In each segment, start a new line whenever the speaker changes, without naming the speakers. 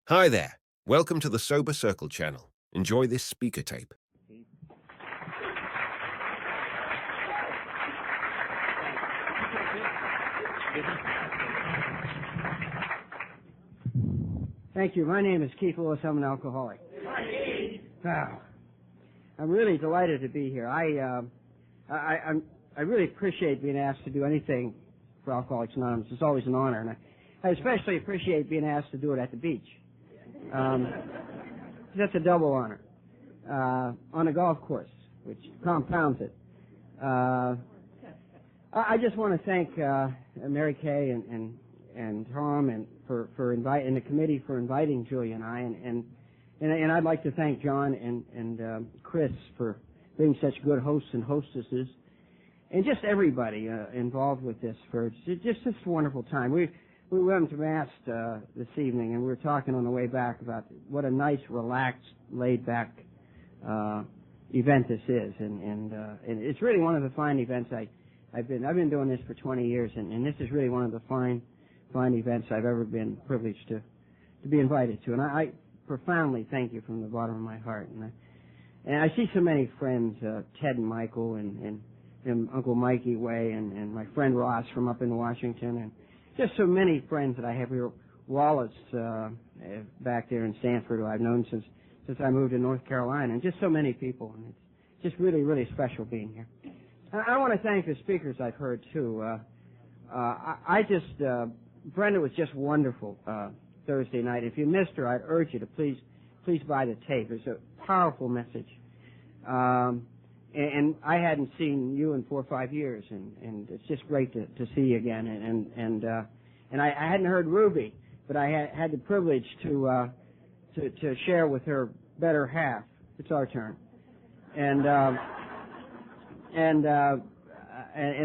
Hi there. Welcome to the SoberCircle channel. Enjoy this speaker tape.
Thank you. My name is Keith Lewis. I'm an alcoholic. Wow. I'm really delighted to be here. I really appreciate being asked to do anything for Alcoholics Anonymous. It's always an honor, and I especially appreciate being asked to do it at the beach. That's a double honor. On a golf course, which compounds it. I just want to thank Mary Kay and Tom and for inviting the committee for inviting Julia and I, and I'd like to thank John and Chris for being such good hosts and hostesses, and just everybody involved with this for just this wonderful time. We went to Mass this evening, and we were talking on the way back about what a nice, relaxed, laid-back event this is, and it's really one of the fine events I've been doing this for 20 years, and this is really one of the fine events I've ever been privileged to be invited to, and I profoundly thank you from the bottom of my heart. And I see so many friends, Ted and Michael, and Uncle Mikey Way, and my friend Ross from up in Washington, and just so many friends that I have here. Wallace back there in Stanford, who I've known since I moved to North Carolina, and just so many people, and it's just really, really special being here. I want to thank the speakers I've heard too. Brenda was just wonderful Thursday night. If you missed her, I'd urge you to please buy the tape. It's a powerful message. And I hadn't seen you in 4 or 5 years, and it's just great to see you again. And I hadn't heard Ruby, but I had the privilege to share with her better half. It's our turn, and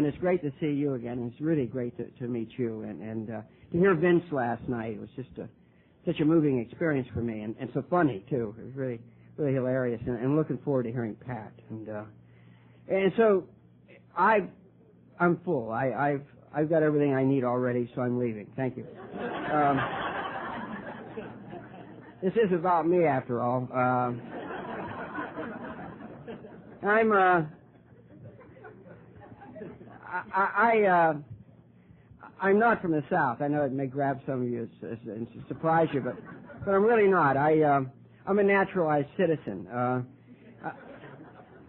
it's great to see you again. And it's really great to meet you, and to hear Vince last night was just such a moving experience for me, and so funny too. It was really, really hilarious, and looking forward to hearing Pat. And so I'm full. I've got everything I need already, so I'm leaving. Thank you. This is about me, after all. I'm not from the South. I know it may grab some of you and surprise you, but I'm really not. I'm a naturalized citizen.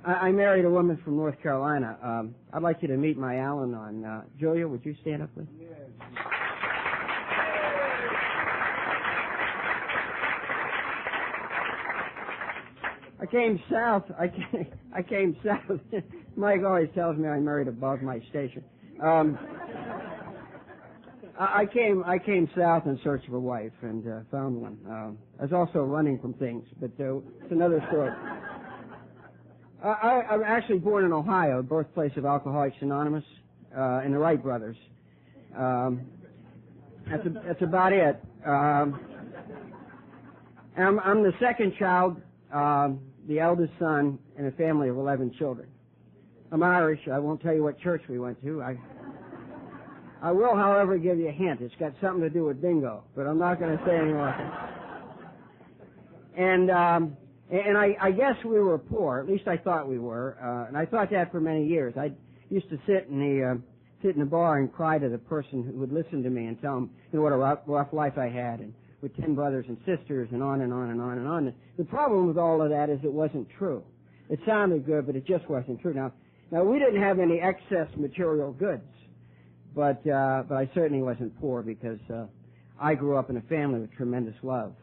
I married a woman from North Carolina. I'd like you to meet my Al-Anon. Julia, would you stand up, please? Yes. I came south. Mike always tells me I married above my station. I came south in search of a wife and found one. I was also running from things, but it's another story. I'm actually born in Ohio, birthplace of Alcoholics Anonymous, and the Wright brothers. That's about it. I'm the second child, the eldest son, in a family of 11 children. I'm Irish. I won't tell you what church we went to. I will, however, give you a hint. It's got something to do with bingo, but I'm not going to say any more. And I guess we were poor. At least I thought we were, and I thought that for many years. I used to sit in the bar and cry to the person who would listen to me and tell him, what a rough life I had, and with 10 brothers and sisters, and on and on and on and on. The problem with all of that is it wasn't true. It sounded good, but it just wasn't true. Now we didn't have any excess material goods, but I certainly wasn't poor because I grew up in a family with tremendous love.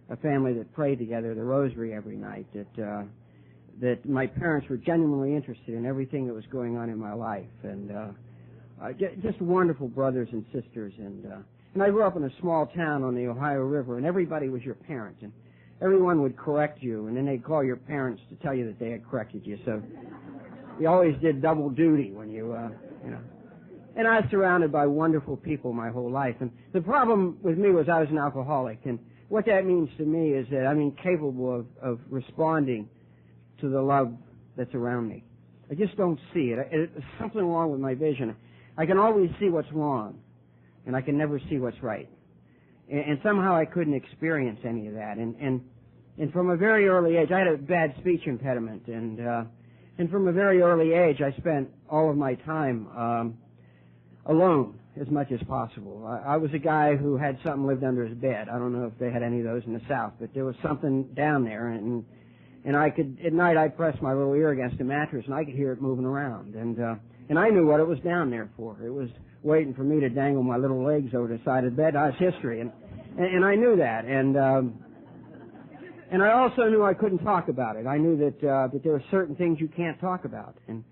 A family that prayed together the rosary every night, that my parents were genuinely interested in everything that was going on in my life, and just wonderful brothers and sisters. And I grew up in a small town on the Ohio River, and everybody was your parent, and everyone would correct you, and then they'd call your parents to tell you that they had corrected you. So you always did double duty when you. And I was surrounded by wonderful people my whole life, and the problem with me was I was an alcoholic, and what that means to me is that I'm incapable of responding to the love that's around me. I just don't see it. There's something wrong with my vision. I can always see what's wrong, and I can never see what's right. and somehow I couldn't experience any of that. And from a very early age, I had a bad speech impediment, and from a very early age, I spent all of my time alone as much as possible. I was a guy who had something lived under his bed. I don't know if they had any of those in the South, but there was something down there, and I could, at night, I'd press my little ear against the mattress, and I could hear it moving around, and I knew what it was down there for. It was waiting for me to dangle my little legs over the side of the bed. That was history, and I knew that, and I also knew I couldn't talk about it. I knew that there were certain things you can't talk about, and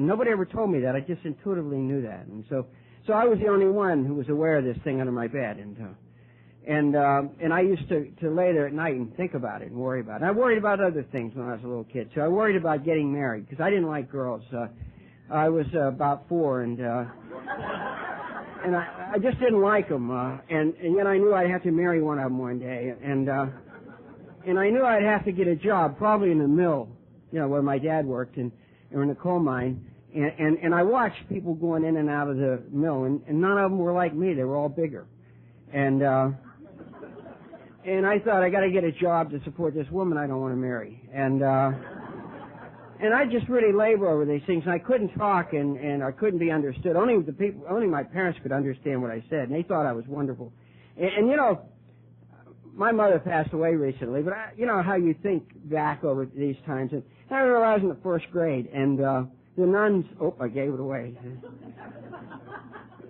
nobody ever told me that. I just intuitively knew that, and so I was the only one who was aware of this thing under my bed, and I used to lay there at night and think about it and worry about it. And I worried about other things when I was a little kid. So I worried about getting married because I didn't like girls. I was about 4, and I just didn't like them. And yet I knew I'd have to marry one of them one day, and I knew I'd have to get a job, probably in the mill, where my dad worked, or in a coal mine. And I watched people going in and out of the mill, and none of them were like me. They were all bigger. And I thought, I got to get a job to support this woman I don't want to marry. And I just really labor over these things. And I couldn't talk, and I couldn't be understood. Only my parents could understand what I said, and they thought I was wonderful. And my mother passed away recently, but you know how you think back over these times. And I remember I was in the 1st grade, and the nuns, I gave it away.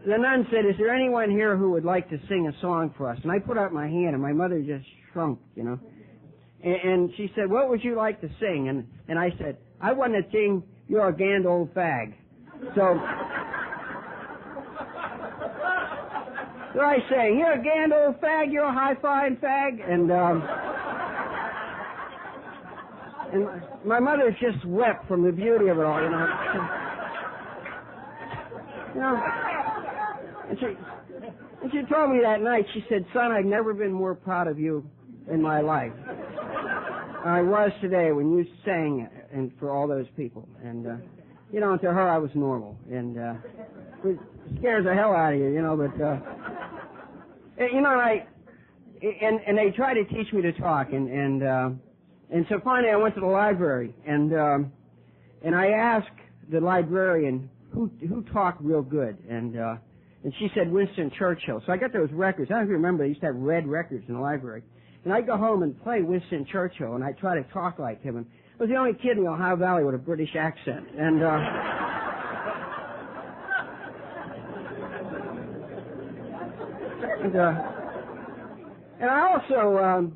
The nun said, "Is there anyone here who would like to sing a song for us?" And I put out my hand, and my mother just shrunk, And she said, "What would you like to sing?" And I said, "I want to sing 'You're a Grand Old Fag.'" So I sang, "You're a grand old fag, you're a high-flying fag," and my mother just wept from the beauty of it all, And she told me that night, she said, "Son, I've never been more proud of you in my life. I was today when you sang and for all those people." And, to her I was normal. And it scares the hell out of you, but... And they tried to teach me to talk, and so finally I went to the library, and I asked the librarian who talked real good, and she said Winston Churchill. So I got those records. I don't know if you remember, they used to have red records in the library, and I'd go home and play Winston Churchill, and I'd try to talk like him, and I was the only kid in the Ohio Valley with a British accent, and I also,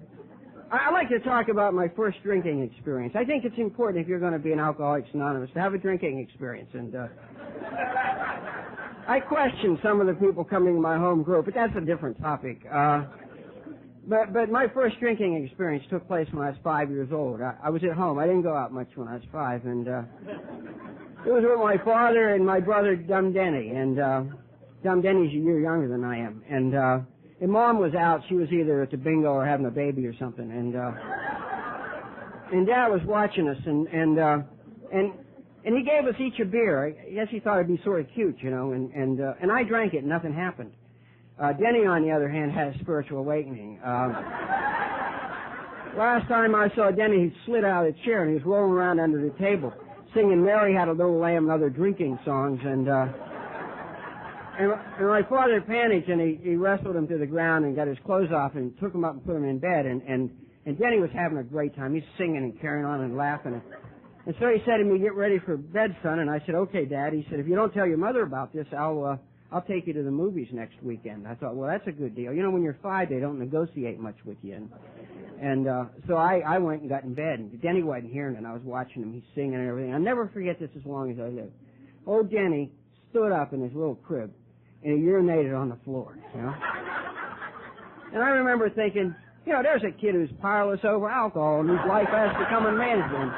I like to talk about my first drinking experience. I think it's important if you're going to be an Alcoholics Anonymous to have a drinking experience. And I question some of the people coming to my home group, but that's a different topic. But my first drinking experience took place when I was 5 years old. I was at home. I didn't go out much when I was 5, and it was with my father and my brother, Dum Denny. And Dum Denny's a year younger than I am. And Mom was out. She was either at the bingo or having a baby or something. And Dad was watching us, and he gave us each a beer. I guess he thought it'd be sort of cute, and I drank it and nothing happened. Denny, on the other hand, had a spiritual awakening. Last time I saw Denny, he slid out of the chair and he was rolling around under the table, singing "Mary Had a Little Lamb" and other drinking songs, and my father panicked, and he wrestled him to the ground and got his clothes off and took him up and put him in bed. And Denny was having a great time. He's singing and carrying on and laughing. And so he said to me, "Get ready for bed, son." And I said, "Okay, Dad." He said, "If you don't tell your mother about this, I'll take you to the movies next weekend." I thought, well, that's a good deal. When you're 5, they don't negotiate much with you. And so I went and got in bed, and Denny wasn't hearing it, and I was watching him. He's singing and everything. I'll never forget this as long as I live. Old Denny stood up in his little crib, and he urinated on the floor, And I remember thinking, there's a kid who's powerless over alcohol and whose life has to come unmanaged.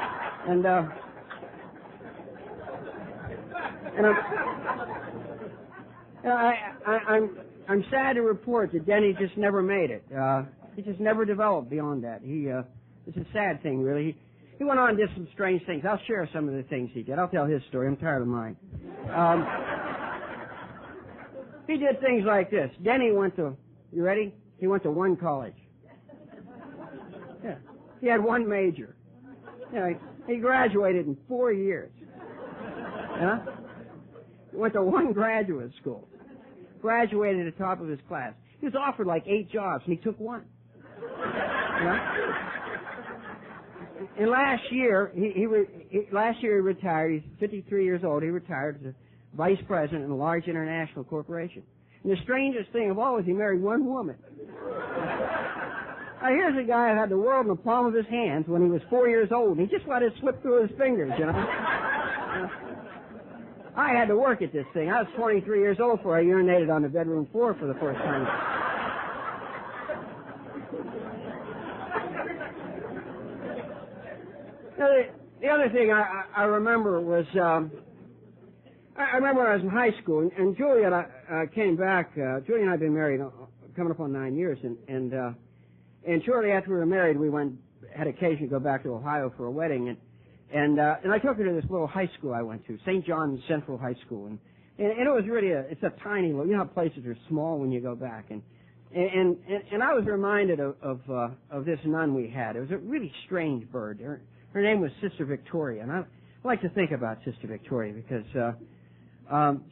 I'm sad to report that Denny just never made it. He just never developed beyond that. It's a sad thing, really. He went on and did some strange things. I'll share some of the things he did. I'll tell his story. I'm tired of mine. He did things like this. Denny went to, you ready? He went to one college. Yeah. He had one major. He graduated in 4 years. Yeah? He went to one graduate school. Graduated at the top of his class. He was offered like 8 jobs, and he took one. Yeah? And last year, he retired. He's 53 years old. He retired as a vice president in a large international corporation. And the strangest thing of all is he married one woman. Now, here's a guy who had the world in the palm of his hands when he was 4 years old. He just let it slip through his fingers, you know. I had to work at this thing. I was 23 years old before I urinated on the bedroom floor for the first time. Now, the other thing I remember was, I remember when I was in high school, and Julia and I came back. Julia and I had been married coming up on 9 years, and shortly after we were married, we had occasion to go back to Ohio for a wedding, and I took her to this little high school I went to, St. John's Central High School, and it was really it's a tiny little, you know how places are small when you go back, and I was reminded of this nun we had. It was a really strange bird. Her name was Sister Victoria, and I like to think about Sister Victoria because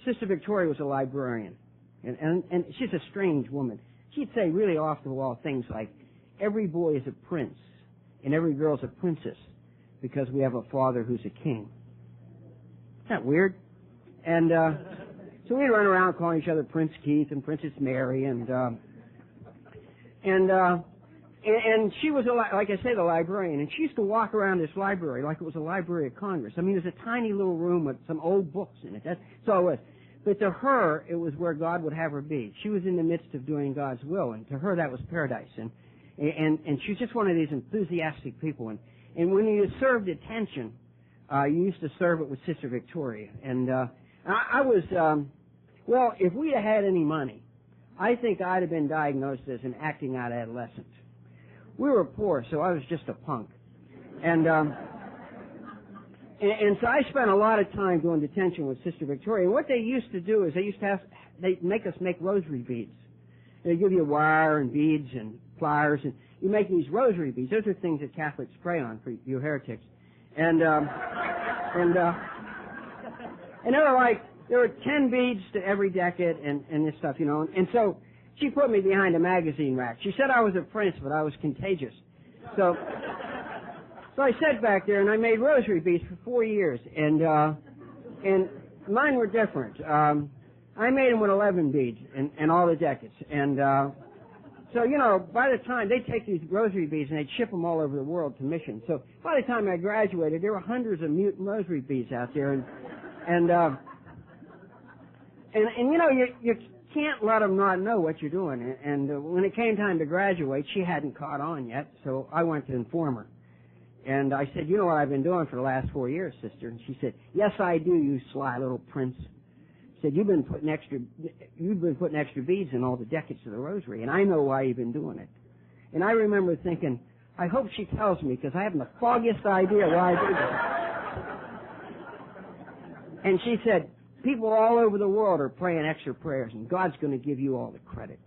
Sister Victoria was a librarian, and she's a strange woman. She'd say really off-the-wall things like, every boy is a prince, and every girl's a princess, because we have a father who's a king. Isn't that weird? And so we'd run around calling each other Prince Keith and Princess Mary, and she was, like I say, the librarian, and she used to walk around this library like it was a Library of Congress. I mean, it was a tiny little room with some old books in it. That's all it was. But to her, it was where God would have her be. She was in the midst of doing God's will, and to her, that was paradise. And she's just one of these enthusiastic people. And when you served attention, you used to serve it with Sister Victoria. And I was, well, if we had any money, I think I'd have been diagnosed as an acting out adolescent. We were poor, so I was just a punk. And so I spent a lot of time doing detention with Sister Victoria. And what they used to do is they'd make us make rosary beads. They give you wire and beads and pliers, and you make these rosary beads. Those are things that Catholics pray on for you heretics. And there were 10 beads to every decade and this stuff, you know. And so she put me behind a magazine rack. She said I was a prince, but I was contagious. So I sat back there and I made rosary beads for 4 years, and mine were different. I made them with 11 beads and all the decades, and so you know, by the time they take these rosary beads and they'd ship them all over the world to missions. So by the time I graduated, there were hundreds of mutant rosary beads out there, and you know, you can't let them not know what you're doing. And when it came time to graduate, she hadn't caught on yet, so I went to inform her. And I said, you know what I've been doing for the last 4 years, sister? And she said, yes, I do, you sly little prince. She said, you've been putting extra beads in all the decades of the rosary, and I know why you've been doing it. And I remember thinking, I hope she tells me, because I haven't the foggiest idea why I do this. And she said, people all over the world are praying extra prayers, and God's going to give you all the credit.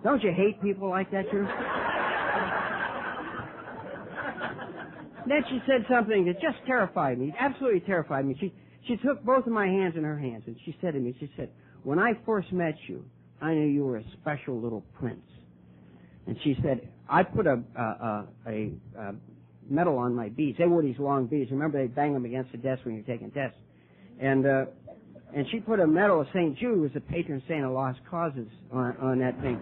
Don't you hate people like that, Drew? Then she said something that just terrified me, absolutely terrified me. She took both of my hands in her hands, and she said to me, she said, when I first met you, I knew you were a special little prince. And she said, I put a medal on my beads. They wore these long beads. Remember, they bang them against the desk when you're taking tests. And she put a medal of St. Jude, who was the patron saint of lost causes, on that thing.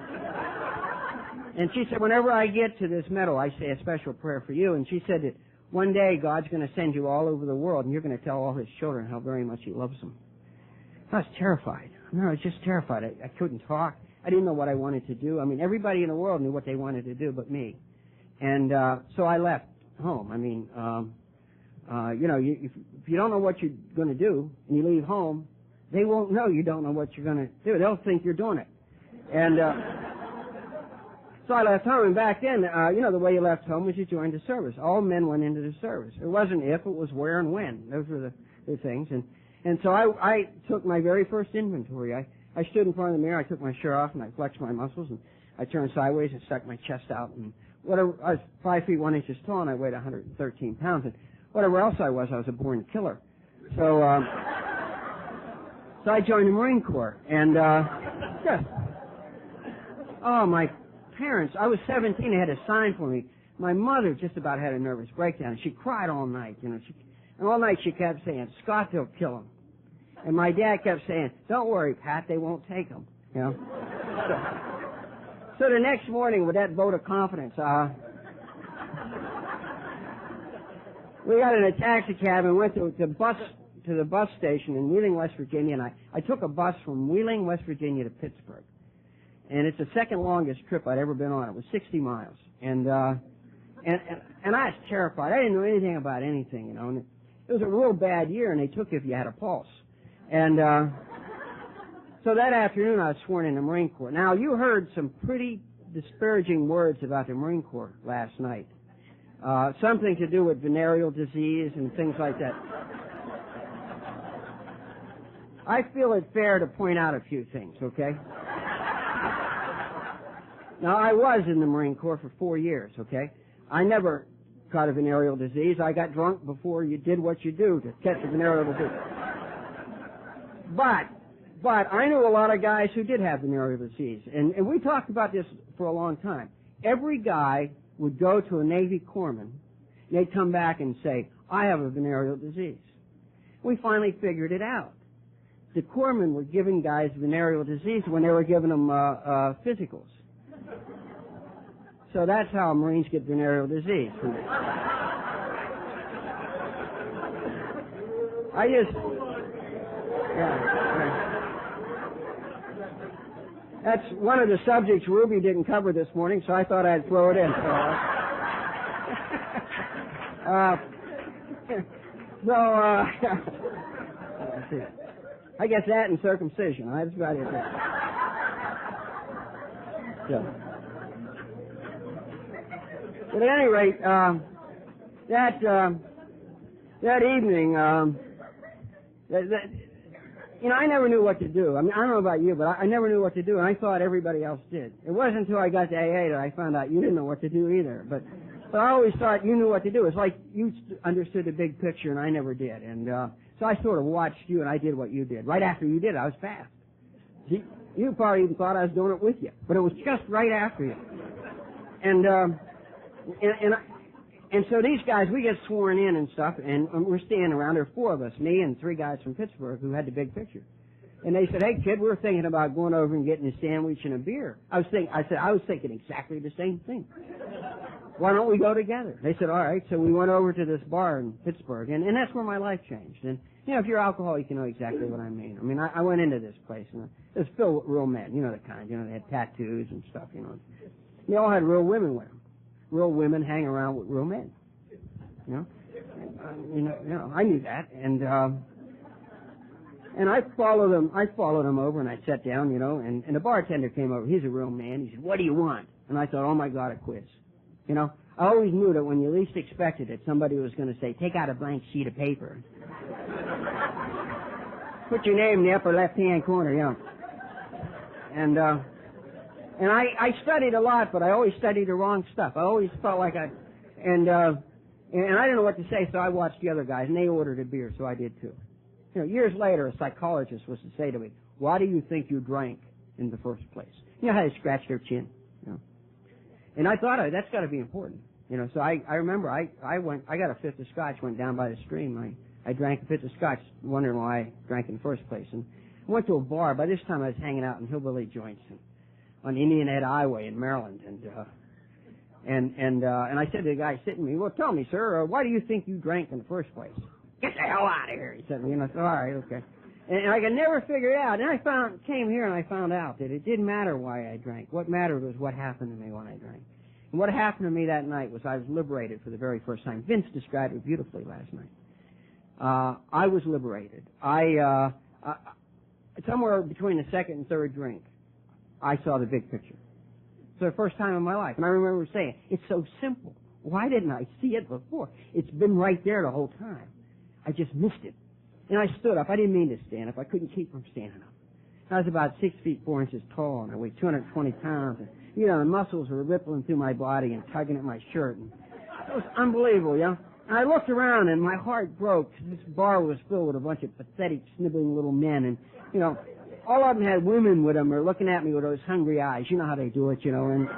And she said, whenever I get to this medal, I say a special prayer for you. And she said that one day God's going to send you all over the world, and you're going to tell all his children how very much he loves them. I was terrified. I was just terrified. I couldn't talk. I didn't know what I wanted to do. I mean, everybody in the world knew what they wanted to do but me. And so I left home. I mean, you know, if you don't know what you're going to do and you leave home, they won't know you don't know what you're going to do. They'll think you're doing it. And so I left home, and back then, you know, the way you left home was you joined the service. All men went into the service. It wasn't if, it was where and when. Those were the things. And so I took my very first inventory. I stood in front of the mirror, I took my shirt off, and I flexed my muscles, and I turned sideways and stuck my chest out, and whatever, I was 5 feet 1 inch tall, and I weighed 113 pounds, and whatever else I was a born killer. So I joined the Marine Corps, and my parents, I was 17, they had a sign for me. My mother just about had a nervous breakdown. She cried all night, and all night she kept saying, "Scott, they'll kill him." And my dad kept saying, "Don't worry, Pat, they won't take him." So the next morning, with that vote of confidence, we got in a taxi cab and went to the bus station in Wheeling, West Virginia, and I took a bus from Wheeling, West Virginia to Pittsburgh. And it's the second longest trip I'd ever been on. It was 60 miles. And I was terrified. I didn't know anything about anything, and it was a real bad year, and they took you if you had a pulse. And so that afternoon I was sworn in the Marine Corps. Now, you heard some pretty disparaging words about the Marine Corps last night. Something to do with venereal disease and things like that. I feel it fair to point out a few things, okay? Now, I was in the Marine Corps for 4 years, okay? I never caught a venereal disease. I got drunk before you did what you do to catch a venereal disease. But I knew a lot of guys who did have venereal disease, and we talked about this for a long time. Every guy would go to a Navy corpsman, and they'd come back and say, "I have a venereal disease." We finally figured it out. The corpsmen were giving guys venereal disease when they were giving them physicals. So that's how Marines get venereal disease. That's one of the subjects Ruby didn't cover this morning, so I thought I'd throw it in. I guess that and circumcision. That's about it. But at any rate, that evening, I never knew what to do. I mean, I don't know about you, but I never knew what to do, and I thought everybody else did. It wasn't until I got to AA that I found out you didn't know what to do either. But I always thought you knew what to do. It's like you understood the big picture, and I never did. And so I sort of watched you, and I did what you did. Right after you did, I was fast. You probably even thought I was doing it with you, but it was just right after you. And so these guys, we get sworn in and stuff, and we're standing around. There are 4 of us, me and 3 guys from Pittsburgh who had the big picture. And they said, "Hey, kid, we're thinking about going over and getting a sandwich and a beer." I was thinking exactly the same thing. Why don't we go together? They said, "All right." So we went over to this bar in Pittsburgh, and that's where my life changed. And, if you're alcoholic, you know exactly what I mean. I mean, I went into this place, and it was filled with real men, the kind, they had tattoos and stuff, They all had real women with them. Real women hang around with real men, I knew that, and I followed them over, and I sat down, and the bartender came over. He's a real man. He said, "What do you want?" And I thought, "Oh my God, a quiz." I always knew that when you least expected it, somebody was going to say, "Take out a blank sheet of paper. Put your name in the upper left-hand corner, And I studied a lot, but I always studied the wrong stuff. I always felt like and I didn't know what to say, so I watched the other guys, and they ordered a beer, so I did too. Years later, a psychologist was to say to me, "Why do you think you drank in the first place?" You know how they scratch their chin, And I thought, that's got to be important, So I remember I got a fifth of scotch, went down by the stream. I drank a fifth of scotch, wondering why I drank in the first place, and went to a bar. By this time, I was hanging out in hillbilly joints on Indian Head Highway in Maryland, and I said to the guy sitting with me, "Well, tell me, sir, why do you think you drank in the first place?" "Get the hell out of here," he said. I said, "All right, okay." And I could never figure it out. And I came here and I found out that it didn't matter why I drank. What mattered was what happened to me when I drank. And what happened to me that night was I was liberated for the very first time. Vince described it beautifully last night. I was liberated. Somewhere between the second and third drink, I saw the big picture. For the first time in my life. And I remember saying, "It's so simple. Why didn't I see it before? It's been right there the whole time. I just missed it." And I stood up. I didn't mean to stand up. I couldn't keep from standing up. I was about 6 feet 4 inches tall, and I weighed 220 pounds. you know, the muscles were rippling through my body and tugging at my shirt. And it was unbelievable, you know. And I looked around and my heart broke. This bar was filled with a bunch of pathetic, sniveling little men, and, you know, all of them had women with them or looking at me with those hungry eyes. You know how they do it, you know, and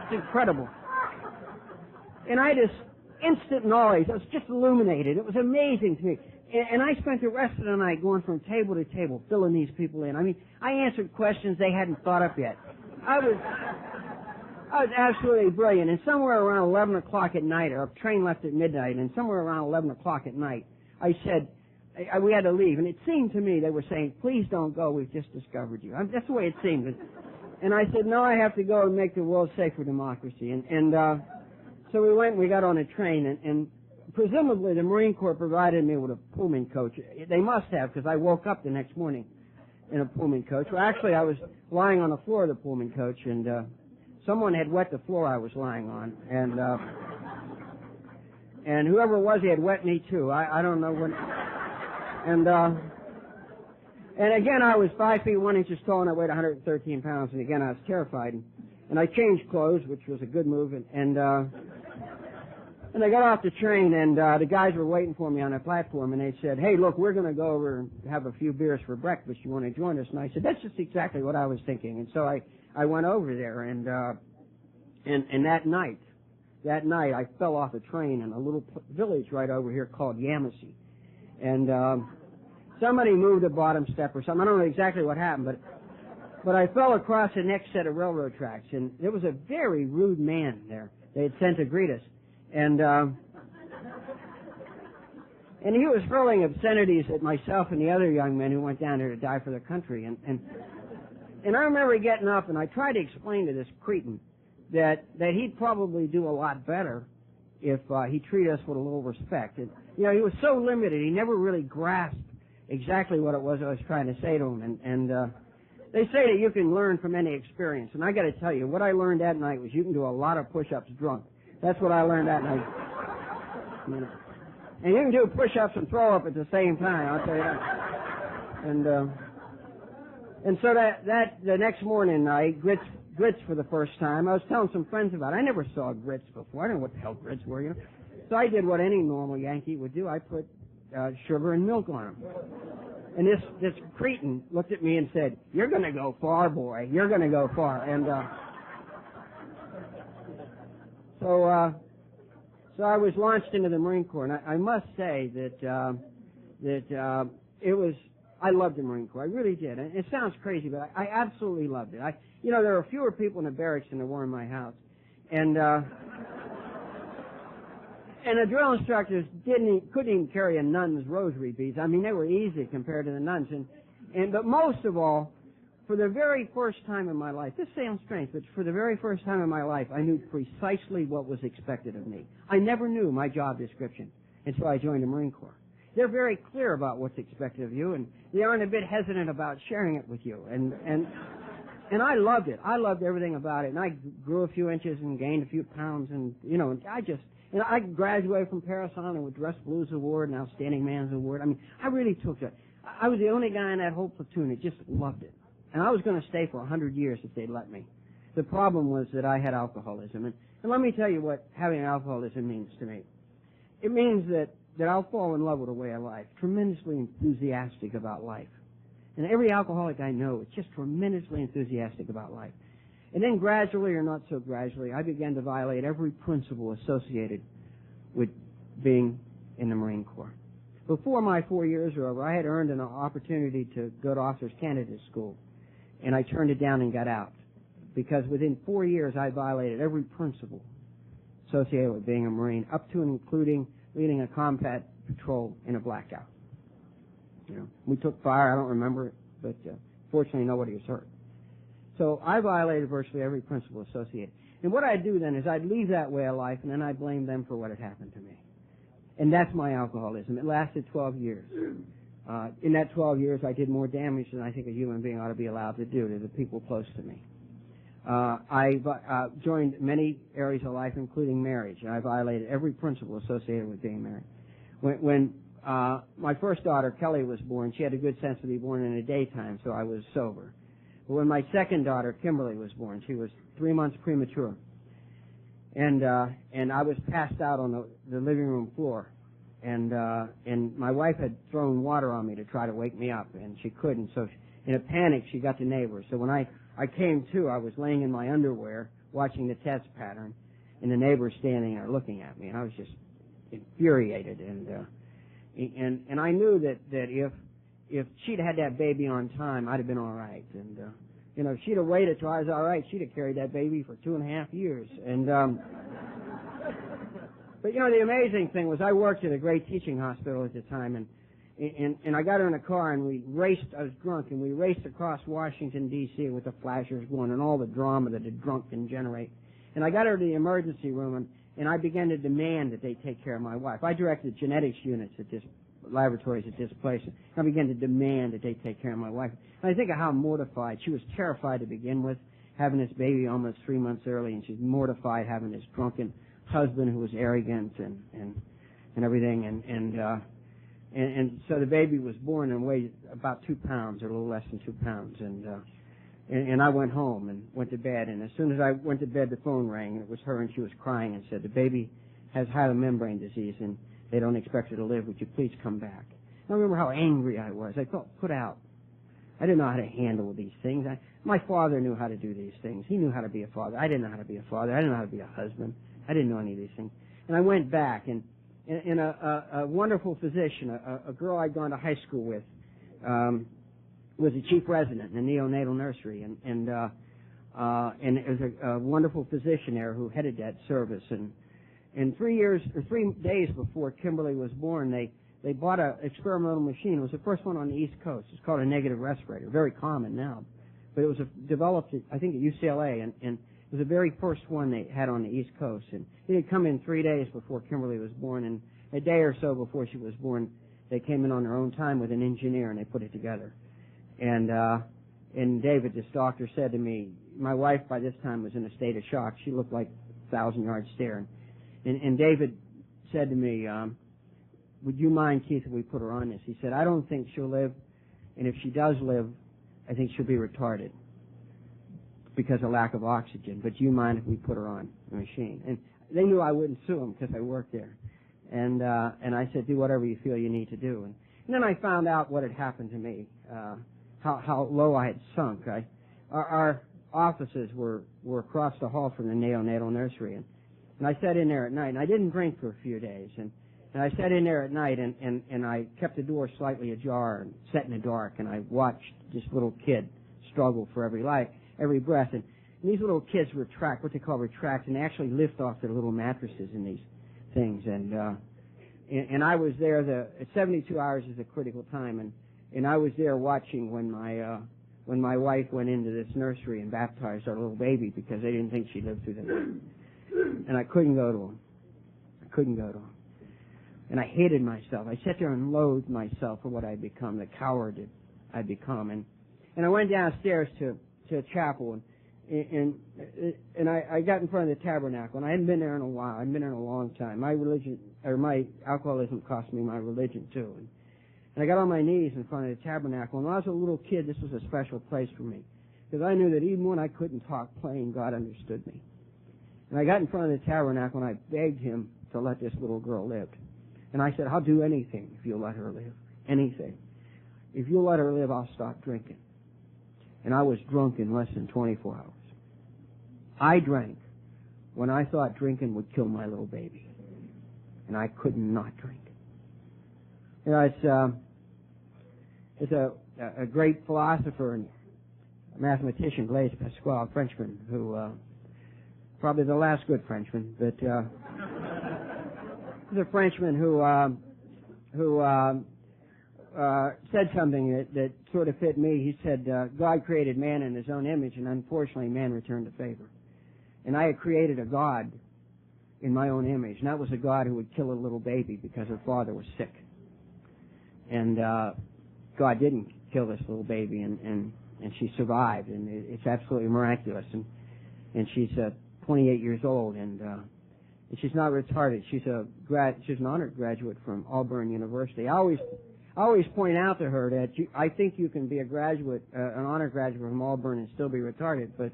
it's incredible. And I just, instant knowledge, I was just illuminated. It was amazing to me. And I spent the rest of the night going from table to table, filling these people in. I mean, I answered questions they hadn't thought up yet. I was absolutely brilliant. And somewhere around 11 o'clock at night, our train left at midnight, and somewhere around 11 o'clock at night, I said, we had to leave. And it seemed to me they were saying, please don't go, we've just discovered you. That's the way it seemed. And I said, no, I have to go and make the world safe for democracy. So we went and we got on a train, and presumably the Marine Corps provided me with a Pullman coach. They must have, because I woke up the next morning in a Pullman coach. Well, actually, I was lying on the floor of the Pullman coach, and someone had wet the floor I was lying on, and whoever it was, he had wet me too. I don't know when. And again, I was 5 feet 1 inches tall, and I weighed 113 pounds, and again, I was terrified. And I changed clothes, which was a good move, and I got off the train, and the guys were waiting for me on the platform, and they said, hey, look, we're going to go over and have a few beers for breakfast. You want to join us? And I said, that's just exactly what I was thinking. And so I went over there, and that night I fell off a train in a little village right over here called Yamasee. And somebody moved a bottom step or something. I don't know exactly what happened, but I fell across the next set of railroad tracks, and there was a very rude man there they had sent to greet us. And he was hurling obscenities at myself and the other young men who went down there to die for their country. And I remember getting up, and I tried to explain to this cretin that he'd probably do a lot better if he treated us with a little respect. And, you know, he was so limited, he never really grasped exactly what it was I was trying to say to him. And they say that you can learn from any experience. And I got to tell you, what I learned that night was you can do a lot of push-ups drunk. That's what I learned that night. You know. And you can do push-ups and throw up at the same time, I'll tell you that. And so that the next morning I ate grits for the first time. I was telling some friends about it. I never saw grits before. I didn't know what the hell grits were, you know. So I did what any normal Yankee would do. I put sugar and milk on them. And this cretin looked at me and said, you're going to go far, boy. You're going to go far. And So I was launched into the Marine Corps, and I must say that it was. I loved the Marine Corps. I really did. And it sounds crazy, but I absolutely loved it. You know, there were fewer people in the barracks than there were in my house, and the drill instructors couldn't even carry a nun's rosary beads. I mean, they were easy compared to the nuns, but most of all, for the very first time in my life, this sounds strange, but for the very first time in my life, I knew precisely what was expected of me. I never knew my job description until I joined the Marine Corps. They're very clear about what's expected of you, and they aren't a bit hesitant about sharing it with you. And I loved it. I loved everything about it. And I grew a few inches and gained a few pounds, and I graduated from Paris on and with Dress Blues Award and Outstanding Man's Award. I mean, I really took it. I was the only guy in that whole platoon that just loved it. And I was going to stay for 100 years if they'd let me. The problem was that I had alcoholism. And let me tell you what having alcoholism means to me. It means that I'll fall in love with a way of life, tremendously enthusiastic about life. And every alcoholic I know is just tremendously enthusiastic about life. And then gradually, or not so gradually, I began to violate every principle associated with being in the Marine Corps. Before my 4 years were over, I had earned an opportunity to go to Officers Candidate School. And I turned it down and got out. Because within 4 years, I violated every principle associated with being a Marine, up to and including leading a combat patrol in a blackout. You know, we took fire, I don't remember it, but fortunately nobody was hurt. So I violated virtually every principle associated. And what I'd do then is I'd leave that way of life, and then I'd blame them for what had happened to me. And that's my alcoholism. It lasted 12 years. In that 12 years, I did more damage than I think a human being ought to be allowed to do to the people close to me. I joined many areas of life, including marriage, and I violated every principle associated with being married. When my first daughter, Kelly, was born, she had a good sense to be born in the daytime, so I was sober. But when my second daughter, Kimberly, was born, she was 3 months premature. And I was passed out on the living room floor. And my wife had thrown water on me to try to wake me up, and she couldn't. So in a panic, she got the neighbors. So when I came to, I was laying in my underwear watching the test pattern, and the neighbors standing there looking at me, and I was just infuriated. And I knew that if she'd had that baby on time, I'd have been all right. And if she'd have waited till I was all right, she'd have carried that baby for 2.5 years. And but the amazing thing was I worked at a great teaching hospital at the time, and I got her in a car and we raced. I was drunk, and we raced across Washington D.C. with the flashers going and all the drama that a drunk can generate. And I got her to the emergency room, and I began to demand that they take care of my wife. I directed genetics units at this laboratories at this place. I began to demand that they take care of my wife. And I think of how mortified. She was terrified to begin with, having this baby almost 3 months early, and she's mortified having this drunken husband who was arrogant and everything. And so the baby was born and weighed about 2 pounds, or a little less than 2 pounds. And I went home and went to bed. And as soon as I went to bed, the phone rang, and it was her, and she was crying and said, "The baby has hyoid-membrane disease, and they don't expect her to live. Would you please come back?" I remember how angry I was. I felt put out. I didn't know how to handle these things. My father knew how to do these things. He knew how to be a father. I didn't know how to be a father. I didn't know how to be a husband. I didn't know any of these things. And I went back, and a wonderful physician, a girl I'd gone to high school with, was a chief resident in the neonatal nursery, and it was a wonderful physician there who headed that service. And 3 days before Kimberly was born, they bought an experimental machine. It was the first one on the East Coast. It's called a negative respirator, very common now. But it was developed, I think, at UCLA, and it was the very first one they had on the East Coast. And it had come in 3 days before Kimberly was born, and a day or so before she was born, they came in on their own time with an engineer, and they put it together. And David, this doctor, said to me, my wife by this time was in a state of shock. She looked like 1,000-yard stare. And David said to me, "Would you mind, Keith, if we put her on this?" He said, "I don't think she'll live, and if she does live, I think she'll be retarded because of lack of oxygen. But do you mind if we put her on the machine?" And they knew I wouldn't sue them because I worked there. And I said, "Do whatever you feel you need to do." And then I found out what had happened to me, how low I had sunk. Our offices were across the hall from the neonatal nursery, and I sat in there at night, and I didn't drink for a few days, and I sat in there at night, and I kept the door slightly ajar and sat in the dark, and I watched this little kid struggle for every breath, and these little kids retract, what they call retract, and they actually lift off their little mattresses in these things, and I was there. 72 hours is a critical time, and I was there watching when my wife went into this nursery and baptized our little baby because they didn't think she'd live through the night. And I couldn't go to him. And I hated myself. I sat there and loathed myself for what I'd become, the coward that I'd become. And I went downstairs to a chapel, and I got in front of the tabernacle, and I hadn't been there in a while. I hadn't been there in a long time. My alcoholism cost me my religion too. And I got on my knees in front of the tabernacle. And when I was a little kid, this was a special place for me, because I knew that even when I couldn't talk plain, God understood me. And I got in front of the tabernacle, and I begged him to let this little girl live. And I said, "I'll do anything if you'll let her live. Anything. If you'll let her live, I'll stop drinking." And I was drunk in less than 24 hours. I drank when I thought drinking would kill my little baby. And I could not drink. It's a great philosopher and mathematician, Blaise Pascal, a Frenchman, who probably the last good Frenchman, but he's a Frenchman who said something that sort of fit me. He said, God created man in his own image, and unfortunately man returned the favor. And I had created a God in my own image, and that was a God who would kill a little baby because her father was sick. And God didn't kill this little baby, and she survived, and it's absolutely miraculous. And she's 28 years old, and she's not retarded. She's an honored graduate from Auburn University. I I always point out to her that I think you can be a graduate, an honor graduate from Auburn and still be retarded, but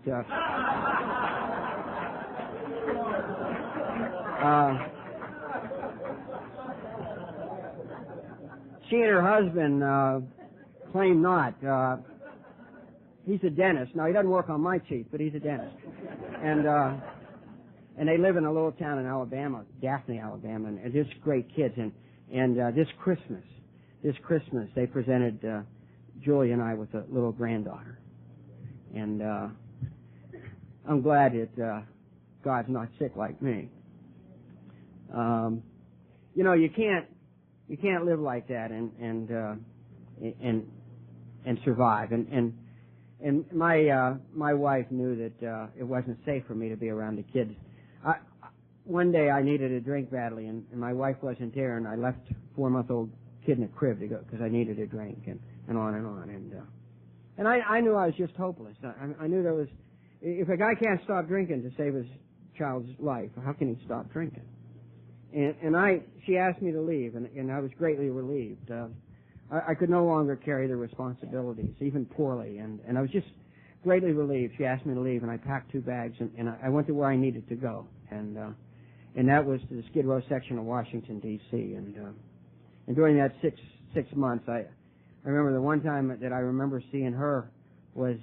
she and her husband claim not. He's a dentist. Now, he doesn't work on my teeth, but he's a dentist. And they live in a little town in Alabama, Daphne, Alabama, and just great kids. And this Christmas, they presented Julie and I with a little granddaughter. And I'm glad that God's not sick like me. You know, you can't live like that and survive. And my wife knew that it wasn't safe for me to be around the kids. One day I needed a drink badly, and my wife wasn't there, and I left a 4-month-old kid in a crib to go because I needed a drink, and on and on. And I knew I was just hopeless. I knew there was, if a guy can't stop drinking to save his child's life, how can he stop drinking? She asked me to leave, and I was greatly relieved. I could no longer carry the responsibilities, even poorly, and I was just greatly relieved. She asked me to leave, and I packed 2 bags, and I went to where I needed to go, and that was to the Skid Row section of Washington, D.C., and during that six months, I remember the one time that I remember seeing her was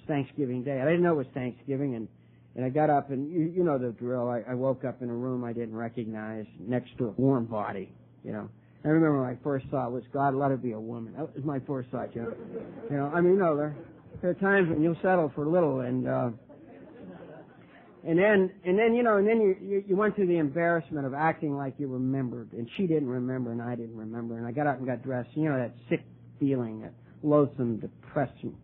Thanksgiving Day. I didn't know it was Thanksgiving, and I got up, and you know the drill. I woke up in a room I didn't recognize next to a warm body, you know. I remember my first thought was, God, let her be a woman. That was my first thought, you know. I mean, you know, there are times when you'll settle for little, and then you went through the embarrassment of acting like you remembered, and she didn't remember, and I didn't remember, and I got up and got dressed. You know, that sick feeling, that loathsome depression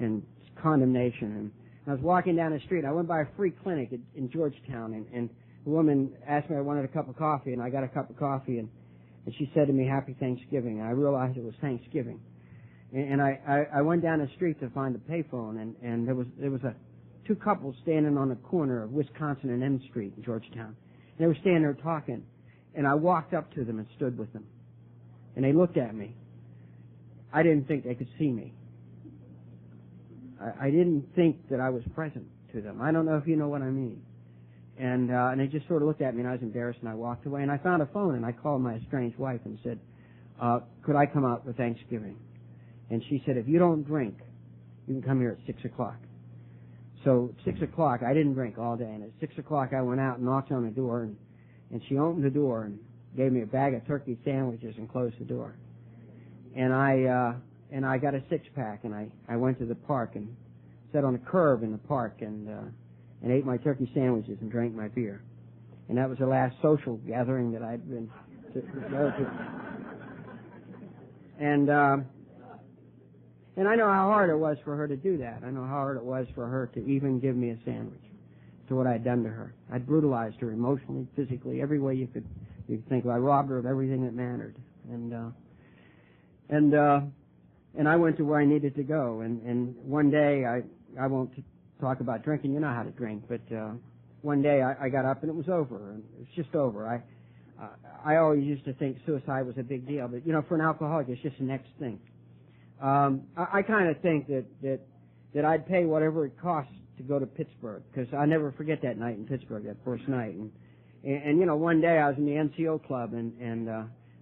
and condemnation. And I was walking down the street. I went by a free clinic in Georgetown, and a woman asked me if I wanted a cup of coffee, and I got a cup of coffee, and she said to me, Happy Thanksgiving. And I realized it was Thanksgiving. And I went down the street to find a payphone, and there was 2 couples standing on the corner of Wisconsin and M Street in Georgetown. And they were standing there talking, and I walked up to them and stood with them. And they looked at me. I didn't think they could see me. I didn't think that I was present to them. I don't know if you know what I mean. And they just sort of looked at me, and I was embarrassed, and I walked away. And I found a phone, and I called my estranged wife and said, could I come out for Thanksgiving? And she said, if you don't drink, you can come here at 6 o'clock. So at 6 o'clock, I didn't drink all day. And at 6 o'clock, I went out and knocked on the door, and she opened the door and gave me a bag of turkey sandwiches and closed the door. And I got a 6-pack, and I went to the park and sat on a curb in the park and ate my turkey sandwiches and drank my beer. And that was the last social gathering that I'd been to go to. And I know how hard it was for her to do that. I know how hard it was for her to even give me a sandwich to what I'd done to her. I'd brutalized her emotionally, physically, every way you could think of. I robbed her of everything that mattered. And I went to where I needed to go. And one day, I won't talk about drinking. You know how to drink. But one day I got up and it was over. And it was just over. I always used to think suicide was a big deal. But, you know, for an alcoholic, it's just the next thing. I kind of think that I'd pay whatever it costs to go to Pittsburgh, because I never forget that night in Pittsburgh, that first night. And you know, one day I was in the NCO club, and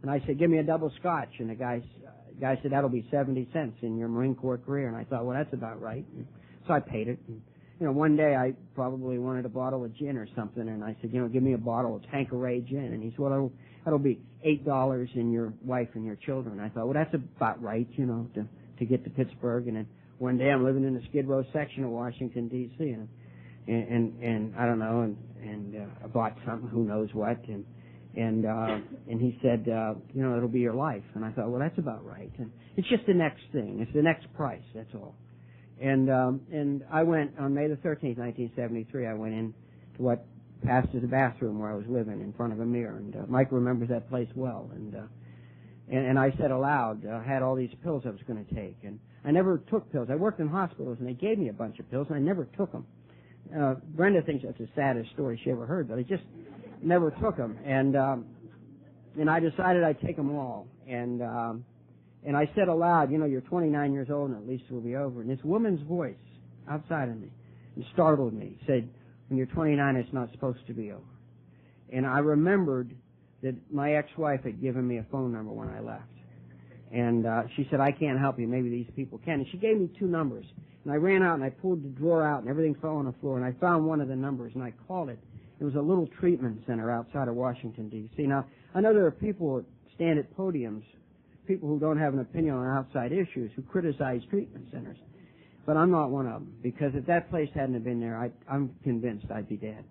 I said, give me a double scotch, and the guy said, that'll be 70 cents in your Marine Corps career. And I thought, well, that's about right. And so I paid it. And, you know, one day I probably wanted a bottle of gin or something, and I said, you know, give me a bottle of Tanqueray gin. And he said, well, that'll be $8 in your wife and your children. I thought, well, that's about right, you know, to get to Pittsburgh. And then one day I'm living in the Skid Row section of Washington, D.C., and I don't know, and I bought something, who knows what, and he said, you know, it'll be your life. And I thought, well, that's about right. And it's just the next thing. It's the next price, that's all. And I went, on May the 13th, 1973, I went in to what passed as a bathroom where I was living in front of a mirror. And Mike remembers that place well. And I said aloud, I had all these pills I was going to take. And I never took pills. I worked in hospitals, and they gave me a bunch of pills, and I never took them. Brenda thinks that's the saddest story she ever heard, but I just never took them. And I decided I'd take them all. And And I said aloud, you're 29 years old and at least it will be over. And this woman's voice outside of me, it startled me, said, when you're 29, it's not supposed to be over. And I remembered that my ex-wife had given me a phone number when I left. And she said, I can't help you. Maybe these people can. And she gave me 2 numbers. And I ran out and I pulled the drawer out and everything fell on the floor. And I found one of the numbers and I called it. It was a little treatment center outside of Washington, D.C. Now, I know there are people that stand at podiums, people who don't have an opinion on outside issues, who criticize treatment centers. But I'm not one of them, because if that place hadn't have been there, I'm convinced I'd be dead.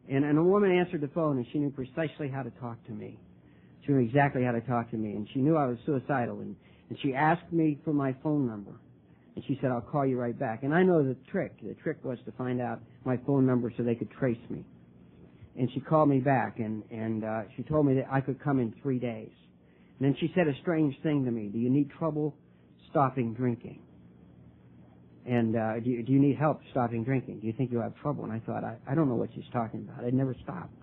And a woman answered the phone, and she knew precisely how to talk to me. She knew exactly how to talk to me, and she knew I was suicidal, and she asked me for my phone number. And she said, I'll call you right back. And I know the trick. The trick was to find out my phone number so they could trace me. And she called me back, and she told me that I could come in 3 days. And then she said a strange thing to me. Do you need trouble stopping drinking? And do you need help stopping drinking? Do you think you'll have trouble? And I thought, I don't know what she's talking about. I'd never stopped.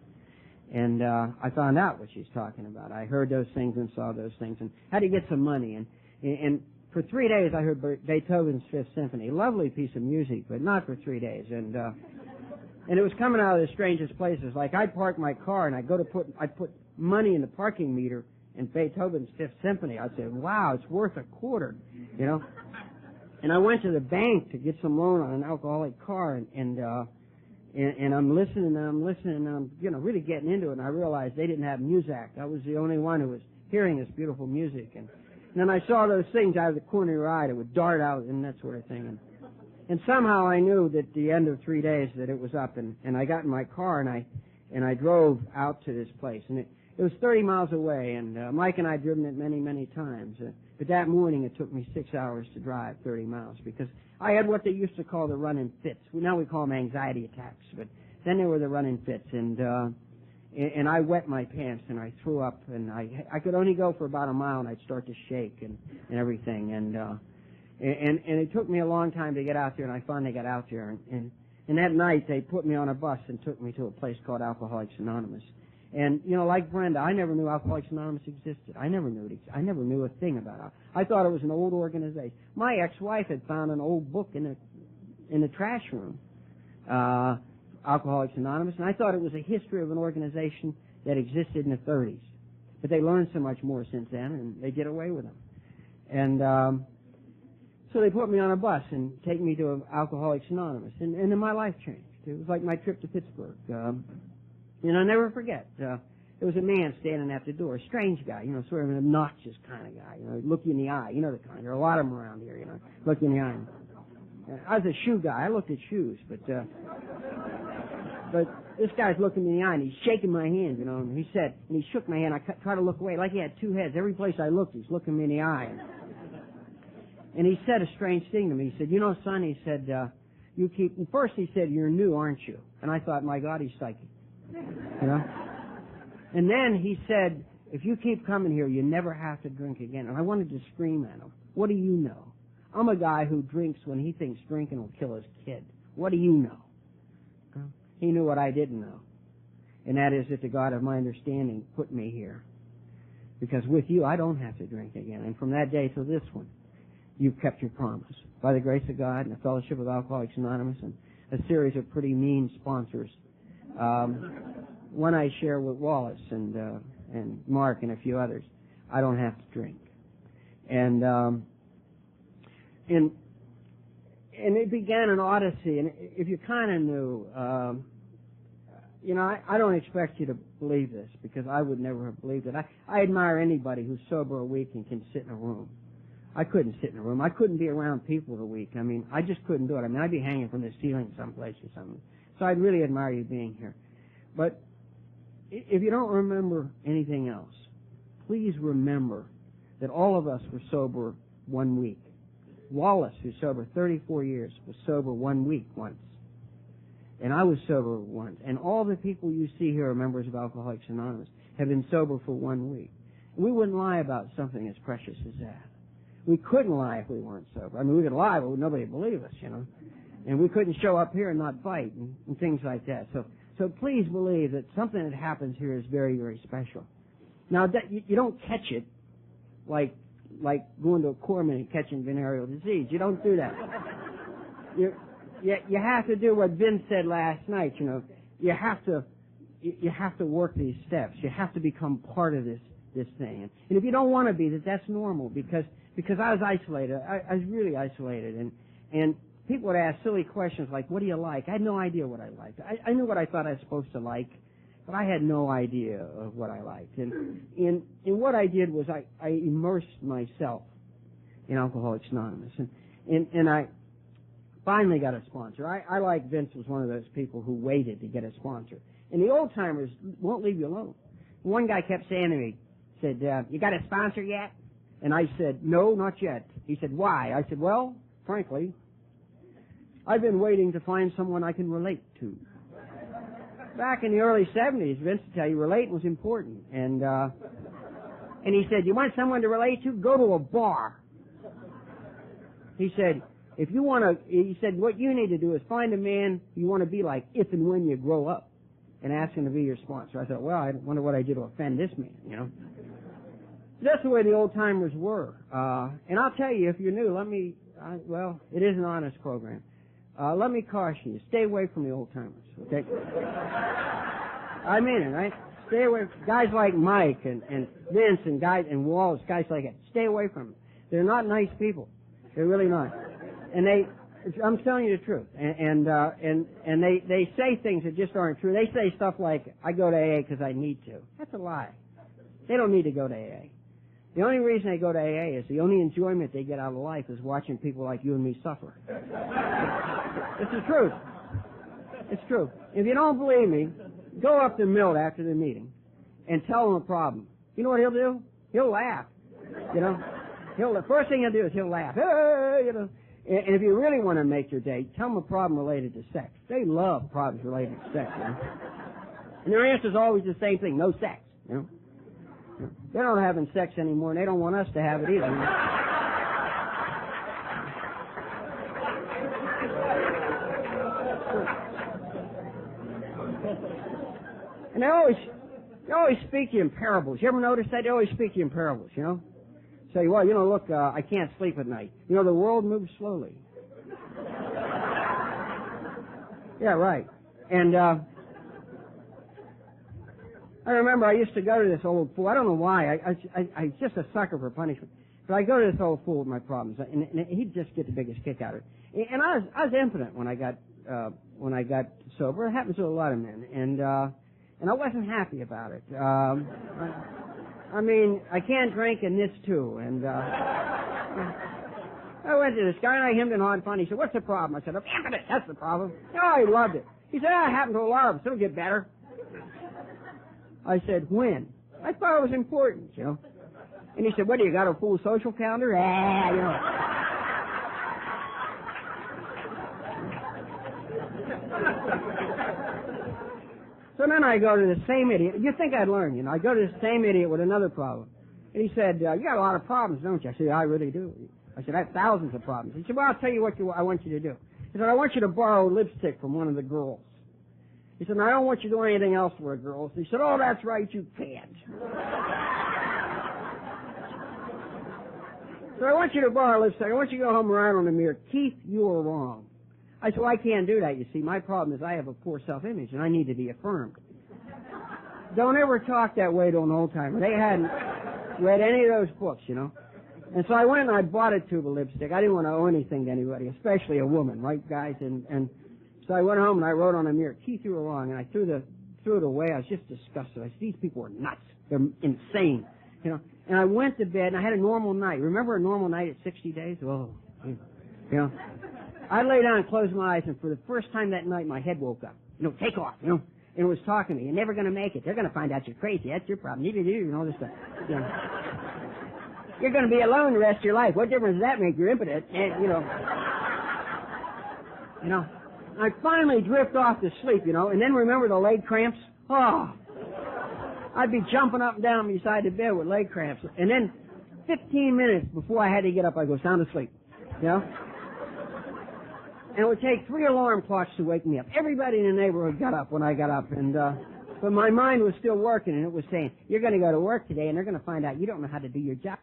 And I found out what she's talking about. I heard those things and saw those things and had to get some money. And for 3 days I heard Beethoven's Fifth Symphony. Lovely piece of music, but not for 3 days. And it was coming out of the strangest places. Like I'd park my car and I'd put money in the parking meter in Beethoven's Fifth Symphony. I'd say, wow, it's worth $0.25, And I went to the bank to get some loan on an alcoholic car, and I'm listening and I'm really getting into it, and I realized they didn't have Muzak. I was the only one who was hearing this beautiful music, and then I saw those things out of the corner of your eye that would dart out and that sort of thing, and somehow I knew that at the end of 3 days that it was up, and I got in my car and I drove out to this place, and it was 30 miles away, and Mike and I had driven it many, many times. But that morning it took me 6 hours to drive 30 miles because I had what they used to call the running fits. Now we call them anxiety attacks, but then they were the running fits. And I wet my pants and I threw up, and I could only go for about a mile and I'd start to shake and everything. And it took me a long time to get out there, and I finally got out there. And that night they put me on a bus and took me to a place called Alcoholics Anonymous. And, like Brenda, I never knew Alcoholics Anonymous existed. I never knew it. I never knew a thing about it. I thought it was an old organization. My ex-wife had found an old book in the trash room, Alcoholics Anonymous, and I thought it was a history of an organization that existed in the 30s. But they learned so much more since then, and they did away with them. And so they put me on a bus and take me to Alcoholics Anonymous, and then my life changed. It was like my trip to Pittsburgh. And I'll never forget, there was a man standing at the door, a strange guy, sort of an obnoxious kind of guy, look you in the eye, the kind. There are a lot of them around here, look you in the eye. I was a shoe guy. I looked at shoes, but this guy's looking me in the eye and he's shaking my hand, and he said, and he shook my hand. I tried to look away like he had 2 heads. Every place I looked, he's looking me in the eye. And he said a strange thing to me. He said, son, he said, first he said, you're new, aren't you? And I thought, my God, he's psychic. And then he said, if you keep coming here, you never have to drink again. And I wanted to scream at him. What do you know? I'm a guy who drinks when he thinks drinking will kill his kid. What do you know? He knew what I didn't know. And that is that the God of my understanding put me here. Because with you, I don't have to drink again. And from that day to this one, you've kept your promise. By the grace of God and the fellowship of Alcoholics Anonymous and a series of pretty mean sponsors, one I share with Wallace and Mark and a few others, I don't have to drink. And it began an odyssey, and if you kind of knew, I don't expect you to believe this, because I would never have believed it. I admire anybody who's sober a week and can sit in a room. I couldn't sit in a room. I couldn't be around people a week. I just couldn't do it. I'd be hanging from the ceiling someplace or something. So I'd really admire you being here. But if you don't remember anything else, please remember that all of us were sober 1 week. Wallace, who's sober 34 years, was sober 1 week once. And I was sober once. And all the people you see here are members of Alcoholics Anonymous, have been sober for 1 week. We wouldn't lie about something as precious as that. We couldn't lie if we weren't sober. We could lie, but nobody would believe us, And we couldn't show up here and not fight and things like that. So please believe that something that happens here is very, very special. Now, you don't catch it like like going to a corpsman and catching venereal disease. You don't do that. You have to do what Vince said last night, you know. You have to work these steps. You have to become part of this thing. And if you don't want to be, that's normal, because I was isolated. I was really isolated, and people would ask silly questions like, what do you like? I had no idea what I liked. I knew what I thought I was supposed to like, but I had no idea of what I liked. And what I did was I immersed myself in Alcoholics Anonymous. And I finally got a sponsor. I like Vince, was one of those people who waited to get a sponsor. And the old-timers won't leave you alone. One guy kept saying to me, said, you got a sponsor yet? And I said, no, not yet. He said, why? I said, well, frankly, I've been waiting to find someone I can relate to. Back in the early 70s, Vince would tell you relating was important. And he said, you want someone to relate to? Go to a bar. He said, he said, what you need to do is find a man you want to be like if and when you grow up, and ask him to be your sponsor. I thought, well, I wonder what I did to offend this man, you know. That's the way the old-timers were. And I'll tell you, if you're new, well, it is an honest program. Let me caution you, stay away from the old-timers, okay? I mean it, right? Stay away from guys like Mike and Vince and Wallace, guys like that. Stay away from them. They're not nice people. They're really not. And I'm telling you the truth. And they say things that just aren't true. They say stuff like, I go to AA because I need to. That's a lie. They don't need to go to AA. The only reason they go to AA is the only enjoyment they get out of life is watching people like you and me suffer. It's the truth. It's true. If you don't believe me, go up to Milt after the meeting and tell him a problem. You know what he'll do? He'll laugh. You know? The first thing he'll do is he'll laugh. Hey, you know. And if you really want to make your day, tell them a problem related to sex. They love problems related to sex, you know? And their answer is always the same thing, no sex, you know? They're not having sex anymore, and they don't want us to have it either. You know? And they always speak to you in parables. You ever notice that? They always speak to you in parables, you know? Say, well, you know, look, I can't sleep at night. You know, the world moves slowly. Yeah, right. And I remember I used to go to this old fool. I don't know why. I'm just a sucker for punishment. But I go to this old fool with my problems, and he'd just get the biggest kick out of it. And I was impotent when I got sober. It happens to a lot of men, and I wasn't happy about it. I mean, I can't drink and this too. And I went to this guy and I hemmed and hawed fun. He said, what's the problem? I said, I'm impotent. That's the problem. Oh, he loved it. He said, it happened to a lot of us. It'll get better. I said, when? I thought it was important, you know. And he said, what, do you got a full social calendar? You know. So then I go to the same idiot. You think I'd learn, you know. I go to the same idiot with another problem. And he said, you got a lot of problems, don't you? I said, I really do. I said, I have thousands of problems. He said, well, I'll tell you what I want you to do. He said, I want you to borrow lipstick from one of the girls. He said, I don't want you to do anything else for a girl. He said, oh, that's right, you can't. So I want you to borrow lipstick. I want you to go home and write on the mirror, Keith, you are wrong. I said, well, I can't do that, you see. My problem is I have a poor self-image, and I need to be affirmed. Don't ever talk that way to an old-timer. They hadn't read any of those books, you know. And so I went and I bought a tube of lipstick. I didn't want to owe anything to anybody, especially a woman, right, guys? And so I went home and I wrote on a mirror, Keith, you were wrong. And I threw it away. I was just disgusted. I said, these people are nuts. They're insane, you know. And I went to bed and I had a normal night. Remember a normal night at 60 days? Oh, you know. I lay down and closed my eyes, and for the first time that night, my head woke up. You know, take off, you know. And it was talking to me. You're never going to make it. They're going to find out you're crazy. That's your problem. Neither do you, and all this stuff. You know. You're going to be alone the rest of your life. What difference does that make? You're impotent. And, you know. I finally drift off to sleep, you know, and then remember the leg cramps? Oh. I'd be jumping up and down beside the bed with leg cramps. And then 15 minutes before I had to get up, I'd go sound asleep, you know. And it would take 3 alarm clocks to wake me up. Everybody in the neighborhood got up when I got up, and but my mind was still working, and it was saying, you're going to go to work today, and they're going to find out you don't know how to do your job.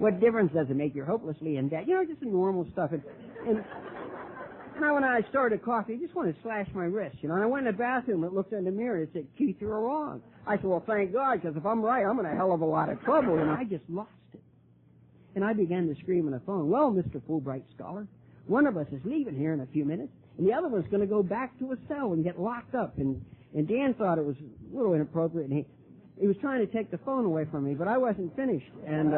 What difference does it make? You're hopelessly in debt. You know, just the normal stuff. And now when I started coughing, I just wanted to slash my wrist, you know. And I went in the bathroom and looked in the mirror and it said, Keith, you're wrong. I said, well, thank God, because if I'm right, I'm in a hell of a lot of trouble. And I just lost it. And I began to scream on the phone, well, Mr. Fulbright Scholar, one of us is leaving here in a few minutes, and the other one's going to go back to a cell and get locked up. And Dan thought it was a little inappropriate, and he was trying to take the phone away from me, but I wasn't finished. And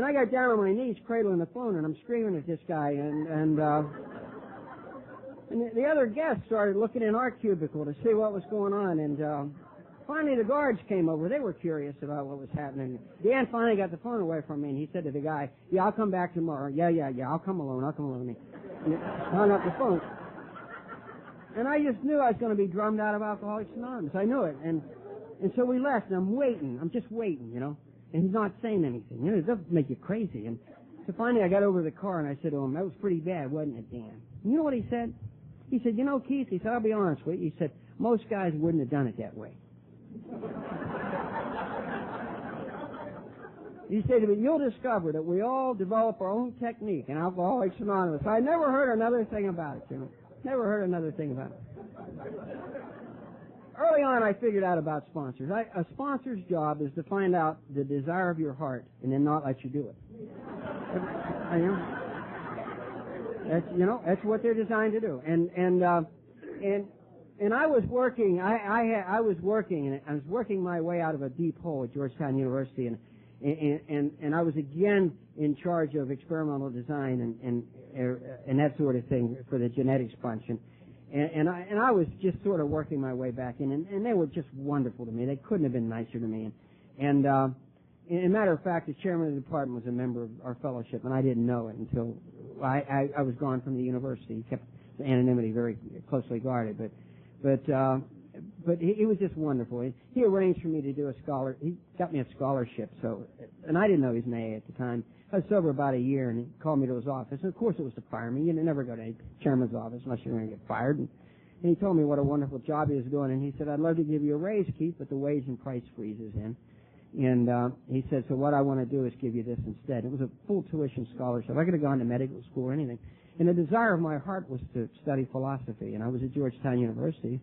I got down on my knees cradling the phone, and I'm screaming at this guy, and the other guests started looking in our cubicle to see what was going on, and finally the guards came over. They were curious about what was happening. Dan finally got the phone away from me, and he said to the guy, yeah, I'll come back tomorrow. Yeah, I'll come alone. And he hung up the phone. And I just knew I was going to be drummed out of Alcoholics Anonymous. I knew it. And so we left, and I'm waiting. I'm just waiting, you know. And he's not saying anything. You know, it doesn't make you crazy. And so finally I got over to the car, and I said to him, that was pretty bad, wasn't it, Dan? And you know what he said? He said, you know, Keith, he said, I'll be honest with you. He said, most guys wouldn't have done it that way. He said, but you'll discover that we all develop our own technique in Alcoholics Anonymous. I never heard another thing about it, you know. Never heard another thing about it. Early on, I figured out about sponsors. A sponsor's job is to find out the desire of your heart and then not let you do it. That's what they're designed to do. And I was working. I was working my way out of a deep hole at Georgetown University, and I was again in charge of experimental design and that sort of thing for the genetics bunch. And I was just sort of working my way back in, and they were just wonderful to me. They couldn't have been nicer to me. And as a matter of fact, the chairman of the department was a member of our fellowship, and I didn't know it until I was gone from the university. He kept the anonymity very closely guarded, but he was just wonderful. He arranged for me to do he got me a scholarship. So, and I didn't know he was an AA at the time. I was sober about a year, and he called me to his office. And of course, it was to fire me. You never go to any chairman's office unless you're going to get fired. And he told me what a wonderful job he was doing. And he said, I'd love to give you a raise, Keith, but the wage and price freeze is in. And he said, so what I want to do is give you this instead. It was a full tuition scholarship. I could have gone to medical school or anything. And the desire of my heart was to study philosophy. And I was at Georgetown University.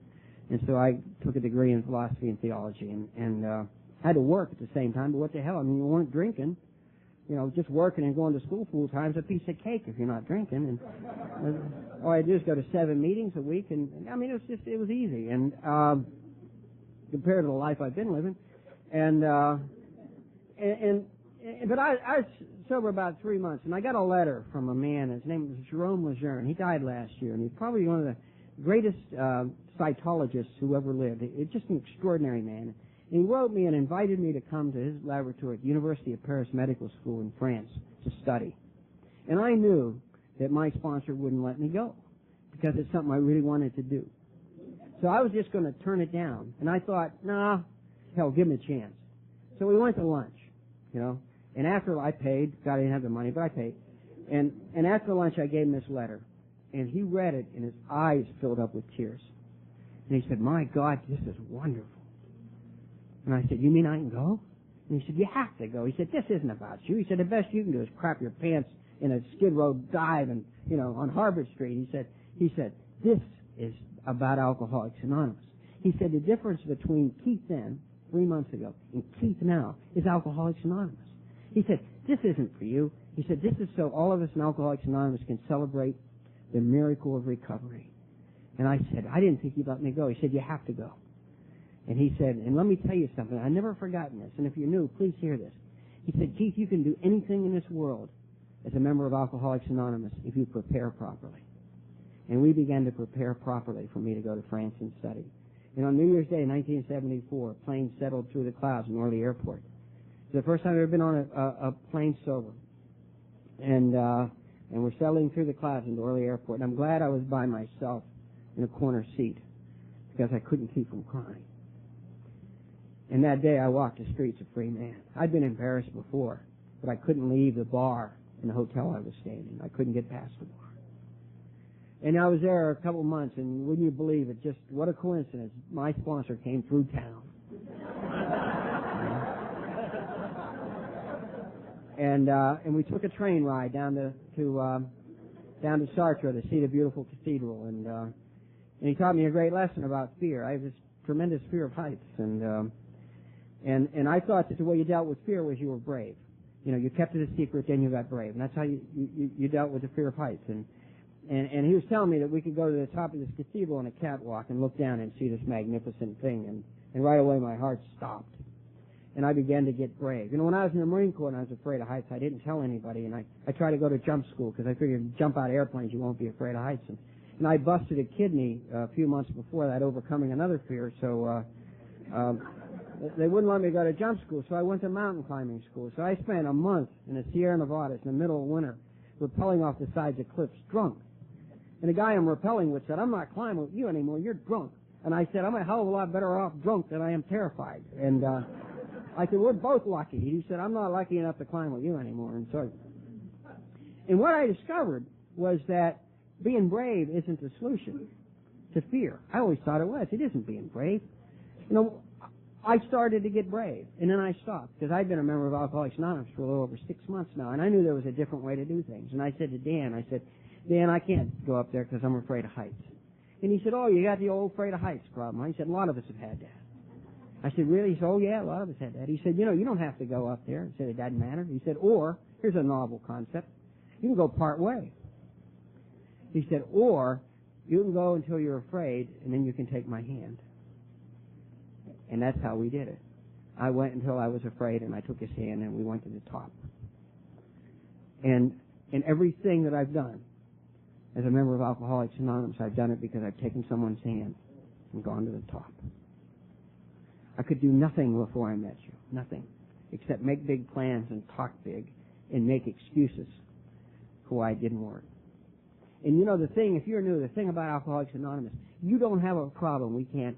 And so I took a degree in philosophy and theology. And I had to work at the same time. But what the hell? I mean, you weren't drinking. You know, just working and going to school full time is a piece of cake if you're not drinking. And all I do is go to 7 meetings a week, and I mean, it was easy. And compared to the life I've been living, but I was sober about 3 months, and I got a letter from a man. His name was Jerome Lejeune. He died last year, and he's probably one of the greatest cytologists who ever lived. It's just an extraordinary man. And he wrote me and invited me to come to his laboratory at the University of Paris Medical School in France to study. And I knew that my sponsor wouldn't let me go because it's something I really wanted to do. So I was just going to turn it down. And I thought, nah, hell, give him a chance. So we went to lunch, you know. And after I paid, God, I didn't have the money, but I paid. And after lunch, I gave him this letter. And he read it, and his eyes filled up with tears. And he said, my God, this is wonderful. And I said, you mean I can go? And he said, you have to go. He said, this isn't about you. He said, the best you can do is crap your pants in a Skid Row dive and, you know, on Harvard Street. He said, this is about Alcoholics Anonymous. He said, the difference between Keith then, 3 months ago, and Keith now is Alcoholics Anonymous. He said, this isn't for you. He said, this is so all of us in Alcoholics Anonymous can celebrate the miracle of recovery. And I said, I didn't think you'd let me go. He said, you have to go. And he said, and let me tell you something, I've never forgotten this, and if you're new, please hear this. He said, Keith, you can do anything in this world as a member of Alcoholics Anonymous if you prepare properly. And we began to prepare properly for me to go to France and study. And on New Year's Day, 1974, a plane settled through the clouds in Orly Airport. It was the first time I've ever been on a plane sober. And we're settling through the clouds into Orly Airport. And I'm glad I was by myself in a corner seat because I couldn't keep from crying. And that day I walked the streets a free man. I'd been in Paris before, but I couldn't leave the bar in the hotel I was staying in. I couldn't get past the bar. And I was there a couple months, and wouldn't you believe it, just what a coincidence, my sponsor came through town. And we took a train ride down to Sartre to see the beautiful cathedral, and he taught me a great lesson about fear. I have this tremendous fear of heights, and I thought that the way you dealt with fear was you were brave. You know, you kept it a secret, then you got brave, and that's how you dealt with the fear of heights. And he was telling me that we could go to the top of this cathedral on a catwalk and look down and see this magnificent thing, and right away my heart stopped. And I began to get brave. You know, when I was in the Marine Corps and I was afraid of heights, I didn't tell anybody, and I tried to go to jump school because I figured if you jump out of airplanes, you won't be afraid of heights. And I busted a kidney a few months before that, overcoming another fear, so they wouldn't let me go to jump school, so I went to mountain climbing school. So I spent a month in the Sierra Nevadas in the middle of winter, rappelling off the sides of cliffs, drunk. And the guy I'm rappelling with said, "I'm not climbing with you anymore, you're drunk." And I said, "I'm a hell of a lot better off drunk than I am terrified." And I said, "We're both lucky." He said, "I'm not lucky enough to climb with you anymore." And what I discovered was that being brave isn't the solution to fear. I always thought it was. It isn't being brave. You know, I started to get brave, and then I stopped, because I'd been a member of Alcoholics Anonymous for a little over 6 months now, and I knew there was a different way to do things. And I said to Dan, "Dan, I can't go up there because I'm afraid of heights." And he said, "Oh, you got the old afraid of heights problem." I said, "A lot of us have had that." I said, "Really?" He said, "Oh, yeah, a lot of us had that." He said, "You know, you don't have to go up there." I said, "It doesn't matter." He said, "Or, here's a novel concept, you can go part way." He said, "Or, you can go until you're afraid, and then you can take my hand." And that's how we did it. I went until I was afraid, and I took his hand, and we went to the top. And everything that I've done as a member of Alcoholics Anonymous, I've done it because I've taken someone's hand and gone to the top. I could do nothing before I met you, nothing, except make big plans and talk big and make excuses for why it didn't work. And you know the thing, if you're new, the thing about Alcoholics Anonymous, you don't have a problem we can't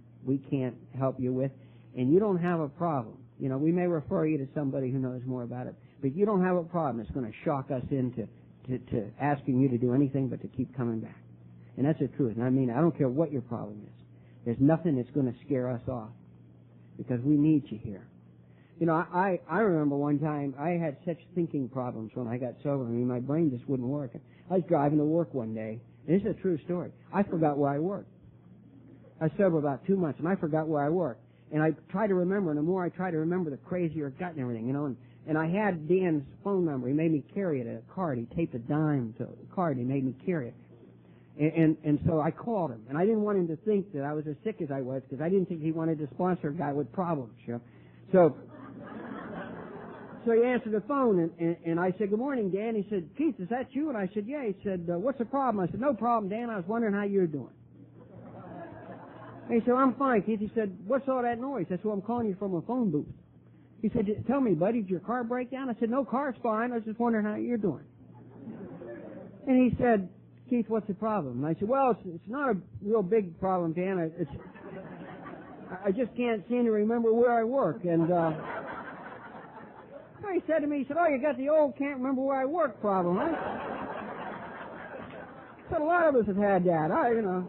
help you with, and you don't have a problem. You know, we may refer you to somebody who knows more about it, but you don't have a problem that's going to shock us into asking you to do anything but to keep coming back. And that's the truth. And I mean, I don't care what your problem is. There's nothing that's going to scare us off, because we need you here. You know, I remember one time I had such thinking problems when I got sober. I mean, my brain just wouldn't work. I was driving to work one day, and this is a true story. I forgot where I worked. I was sober about 2 months, and I forgot where I worked. And I tried to remember, and the more I tried to remember, the crazier it got and everything, you know. And I had Dan's phone number. He made me carry it, a card. He taped a dime to a card. He made me carry it. And so I called him. And I didn't want him to think that I was as sick as I was, because I didn't think he wanted to sponsor a guy with problems, you know. So he answered the phone, and I said, "Good morning, Dan." He said, "Keith, is that you?" And I said, "Yeah." He said, "What's the problem?" I said, "No problem, Dan. I was wondering how you're doing." And he said, "I'm fine, Keith." He said, "What's all that noise?" I said, "Well, I'm calling you from a phone booth." He said, "Tell me, buddy, did your car break down?" I said, "No, car's fine. I was just wondering how you're doing." And he said, "Keith, what's the problem?" And I said, "Well, it's not a real big problem, Dan. I just can't seem to remember where I work." And so he said to me, he said, "Oh, you got the old can't remember where I work problem, huh?" I said, "A lot of us have had that, you know."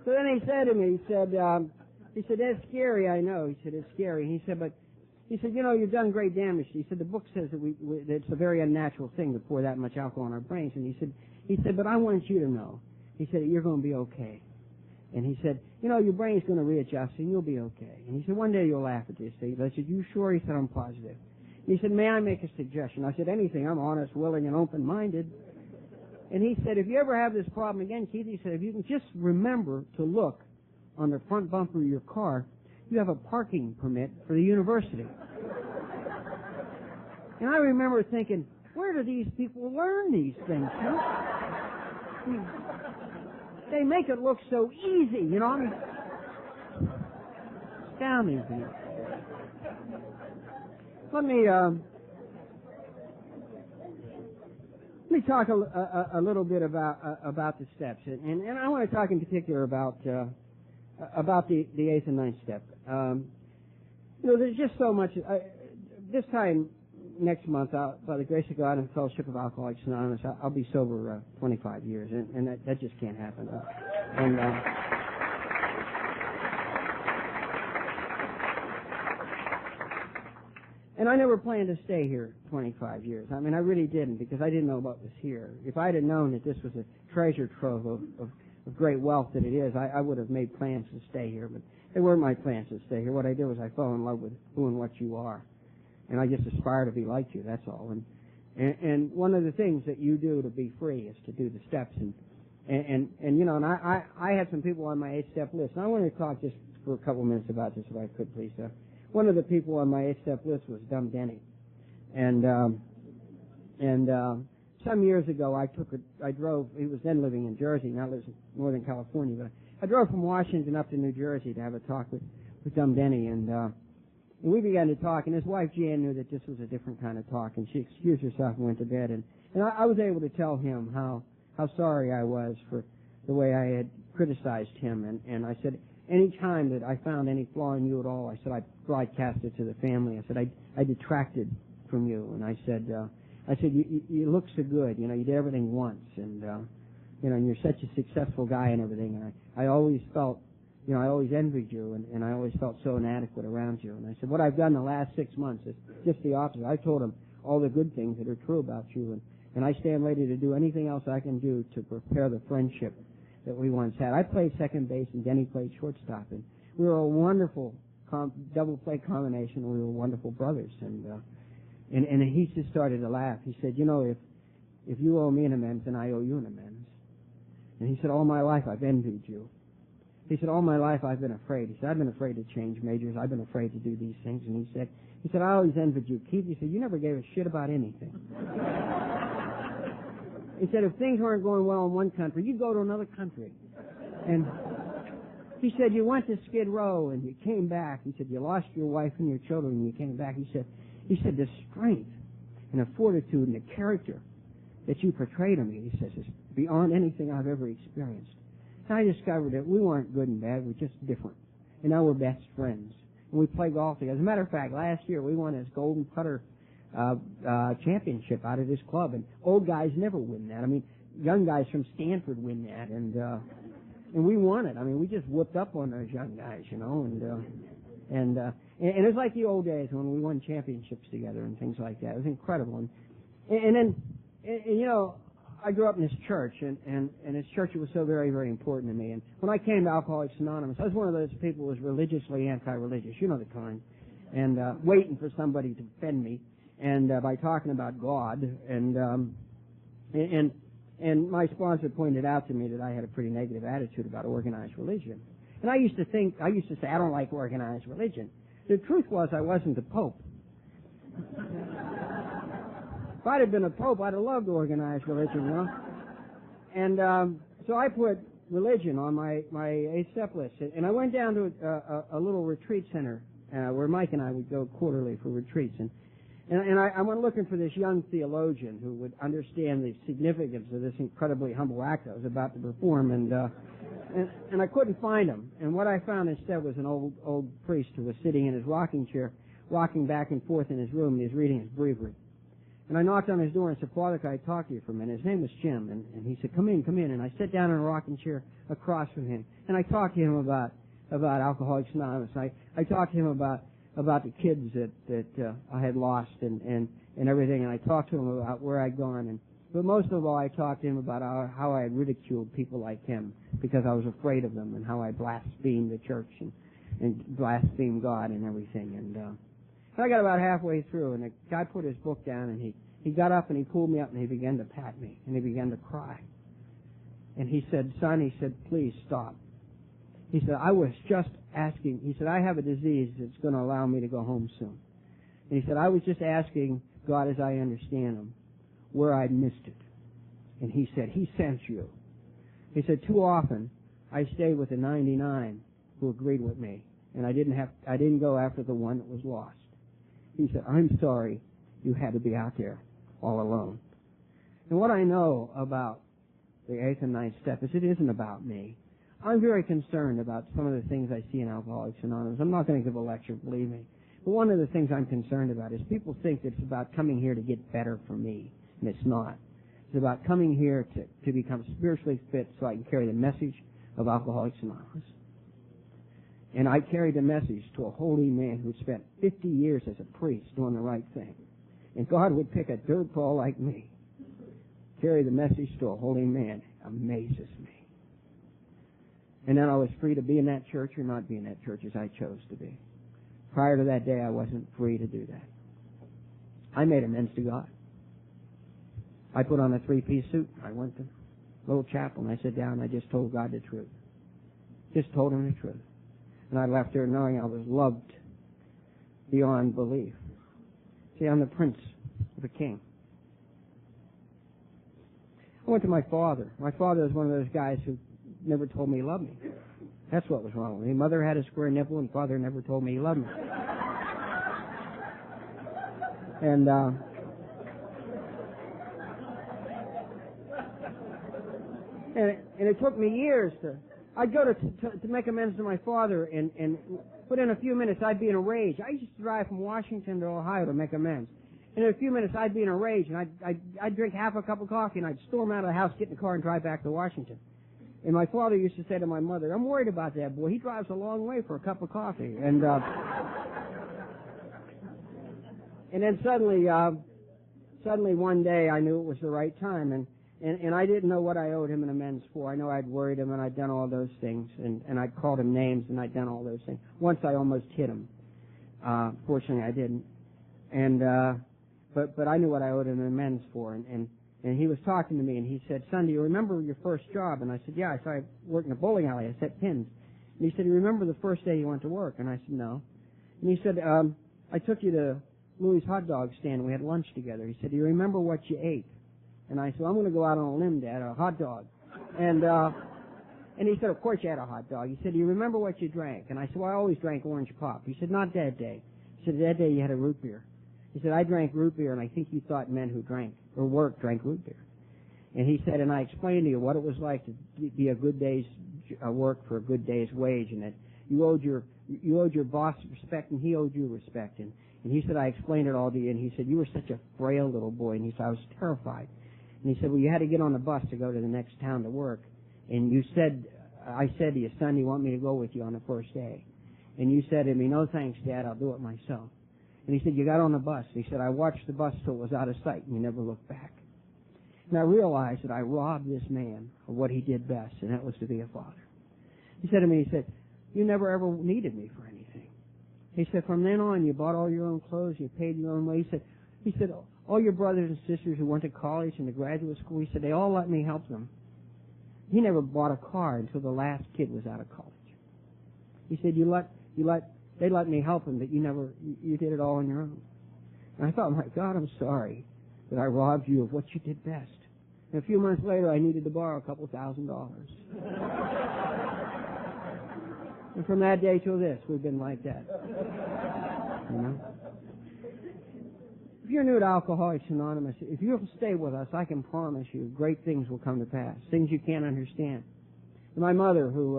So then he said to me, he said, "That's scary, I know." He said, "It's scary." He said, "You know, you've done great damage." He said, "The book says that that it's a very unnatural thing to pour that much alcohol in our brains." And he said, "But I want you to know," he said, "you're going to be okay." And he said, "You know, your brain's going to readjust and you'll be okay." And he said, "One day you'll laugh at this." I said, "You sure?" He said, "I'm positive." And he said, "May I make a suggestion?" I said, "Anything. I'm honest, willing, and open-minded." And he said, "If you ever have this problem again, Keith," he said, "if you can just remember to look on the front bumper of your car, you have a parking permit for the university." And I remember thinking, where do these people learn these things? You know? They make it look so easy, you know. I mean, astounding to me. Let me talk a little bit about the steps, and I want to talk in particular about the 8th and 9th step. You know, there's just so much. This time next month, by the grace of God and Fellowship of Alcoholics Anonymous, I'll be sober 25 years, and that just can't happen. And I never planned to stay here 25 years. I mean, I really didn't, because I didn't know what was here. If I had known that this was a treasure trove of great wealth that it is, I would have made plans to stay here, but they weren't my plans to stay here. What I did was I fell in love with who and what you are. And I just aspire to be like you, that's all. And one of the things that you do to be free is to do the steps. And you know, and I had some people on my 8-step list. And I want to talk just for a couple of minutes about this, if I could, please. One of the people on my 8-step list was Dumb Denny. And some years ago, I drove, he was then living in Jersey, now lives in Northern California, but I drove from Washington up to New Jersey to have a talk with Dumb Denny, and we began to talk, and his wife Jan knew that this was a different kind of talk, and she excused herself and went to bed, and I was able to tell him how sorry I was for the way I had criticized him, and I said, any time that I found any flaw in you at all, I said, I broadcast it to the family. I said, I detracted from you, and I said, you look so good, you know, you did everything once, and, you know, and you're such a successful guy and everything, and I always felt, you know, I always envied you, and I always felt so inadequate around you, and I said, what I've done the last 6 months is just the opposite. I told him all the good things that are true about you, and I stand ready to do anything else I can do to prepare the friendship that we once had. I played second base, and Denny played shortstop, and we were a wonderful double play combination, and we were wonderful brothers, and he just started to laugh. He said, you know, if you owe me an amends, then I owe you an amends. And he said, all my life I've envied you. He said, all my life I've been afraid. He said, I've been afraid to change majors. I've been afraid to do these things. And he said, I always envied you, Keith. He said, you never gave a shit about anything. He said, if things weren't going well in one country, you'd go to another country. And he said, you went to Skid Row and you came back. He said, you lost your wife and your children and you came back. He said, the strength and the fortitude and the character that you portray to me, he says, is beyond anything I've ever experienced. And I discovered that we weren't good and bad, we're just different. And now we're best friends. And we play golf together. As a matter of fact, last year we won this Golden Putter championship out of this club, and old guys never win that. I mean, young guys from Stanford win that, and we won it. I mean, we just whooped up on those young guys, you know, and it was like the old days when we won championships together and things like that. It was incredible. And then, you know, I grew up in this church, and this church was so very, very important to me. And when I came to Alcoholics Anonymous, I was one of those people who was religiously anti-religious, you know the kind, and waiting for somebody to offend me, and by talking about God, and my sponsor pointed out to me that I had a pretty negative attitude about organized religion. And I used to say, I don't like organized religion. The truth was, I wasn't the Pope. If I'd have been a Pope, I'd have loved organized religion, you know. And so I put religion on my 8-step list. And I went down to a little retreat center where Mike and I would go quarterly for retreats. And I went looking for this young theologian who would understand the significance of this incredibly humble act I was about to perform. And I couldn't find him. And what I found instead was an old priest who was sitting in his rocking chair, rocking back and forth in his room, and he was reading his breviary. And I knocked on his door and said, Father, can I talk to you for a minute? His name was Jim, and he said, come in. And I sat down in a rocking chair across from him, and I talked to him about Alcoholics Anonymous. I talked to him about the kids that I had lost and everything, and I talked to him about where I'd gone. But most of all, I talked to him about how I had ridiculed people like him because I was afraid of them, and how I blasphemed the church and blasphemed God and everything. And I got about halfway through, and the guy put his book down, and he got up and he pulled me up and he began to pat me, and he began to cry. And he said, son, he said, please stop. He said, I was just asking. He said, I have a disease that's going to allow me to go home soon. And he said, I was just asking God, as I understand him, where I'd missed it. And he said, he sent you. He said, too often I stayed with the 99 who agreed with me, and I didn't go after the one that was lost. He said, I'm sorry you had to be out there all alone. And what I know about the 8th and 9th step is it isn't about me. I'm very concerned about some of the things I see in Alcoholics Anonymous. I'm not going to give a lecture, believe me. But one of the things I'm concerned about is people think that it's about coming here to get better for me, and it's not. It's about coming here to become spiritually fit so I can carry the message of Alcoholics Anonymous. And I carried a message to a holy man who spent 50 years as a priest doing the right thing. And God would pick a dirtball like me, carry the message to a holy man. Amazes me. And then I was free to be in that church or not be in that church as I chose to be. Prior to that day, I wasn't free to do that. I made amends to God. I put on a 3-piece suit. I went to a little chapel and I sat down and I just told God the truth. Just told him the truth. And I left there knowing I was loved beyond belief. See, I'm the prince of a king. I went to my father. My father was one of those guys who never told me he loved me. That's what was wrong with me. Mother had a square nipple and father never told me he loved me. And it took me years to... I'd go to make amends to my father, and within a few minutes I'd be in a rage. I used to drive from Washington to Ohio to make amends. And in a few minutes I'd be in a rage, and I'd drink half a cup of coffee, and I'd storm out of the house, get in the car, and drive back to Washington. And my father used to say to my mother, "I'm worried about that boy. He drives a long way for a cup of coffee." And then suddenly one day I knew it was the right time, and I didn't know what I owed him an amends for. I know I'd worried him and I'd done all those things, and I'd called him names and I'd done all those things. Once I almost hit him. Fortunately I didn't. And but I knew what I owed him an amends for, and he was talking to me and he said, "Son, do you remember your first job?" And I said, "Yeah, I worked in a bowling alley. I set pins." And he said, "Do you remember the first day you went to work?" And I said, "No." And he said, "I took you to Louis' hot dog stand and we had lunch together." He said, "Do you remember what you ate?" And I said, "I'm going to go out on a limb, Dad, a hot dog." And he said, "Of course you had a hot dog." He said, "Do you remember what you drank?" And I said, "Well, I always drank orange pop." He said, "Not that day." He said, "That day you had a root beer." He said, "I drank root beer, and I think you thought men who drank or worked drank root beer." And he said, "And I explained to you what it was like to be a good day's work for a good day's wage, and that you owed your boss respect, and he owed you respect." And he said, "I explained it all to you." And he said, "You were such a frail little boy." And he said, "I was terrified." And he said, "Well, you had to get on the bus to go to the next town to work. And I said to you, 'Son, you want me to go with you on the first day?' And you said to me, 'No, thanks, Dad, I'll do it myself.' And he said, 'You got on the bus.' And he said, 'I watched the bus till it was out of sight, and you never looked back.' And I realized that I robbed this man of what he did best, and that was to be a father. He said to me, he said, 'You never ever needed me for anything.' He said, 'From then on, you bought all your own clothes, you paid your own way.' He said, 'All your brothers and sisters who went to college and to graduate school,' he said, 'they all let me help them.' He never bought a car until the last kid was out of college. He said, they let me help him, but you did it all on your own.' And I thought, my God, I'm sorry that I robbed you of what you did best." And a few months later, I needed to borrow a couple $1,000. And from that day till this, we've been like that. You know? If you're new to Alcoholics Anonymous, if you'll stay with us, I can promise you great things will come to pass, things you can't understand. And my mother, who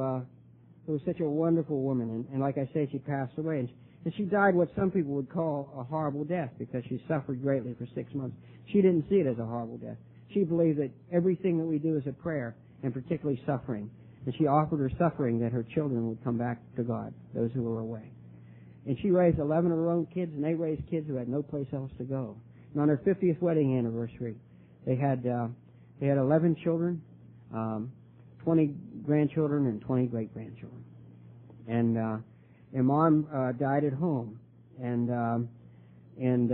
was such a wonderful woman, and like I say, she passed away, and she died what some people would call a horrible death because she suffered greatly for 6 months. She didn't see it as a horrible death. She believed that everything that we do is a prayer, and particularly suffering. And she offered her suffering that her children would come back to God, those who were away. And she raised 11 of her own kids, and they raised kids who had no place else to go. And on her 50th wedding anniversary, they had 11 children, 20 grandchildren, and 20 great-grandchildren. And Mom died at home, and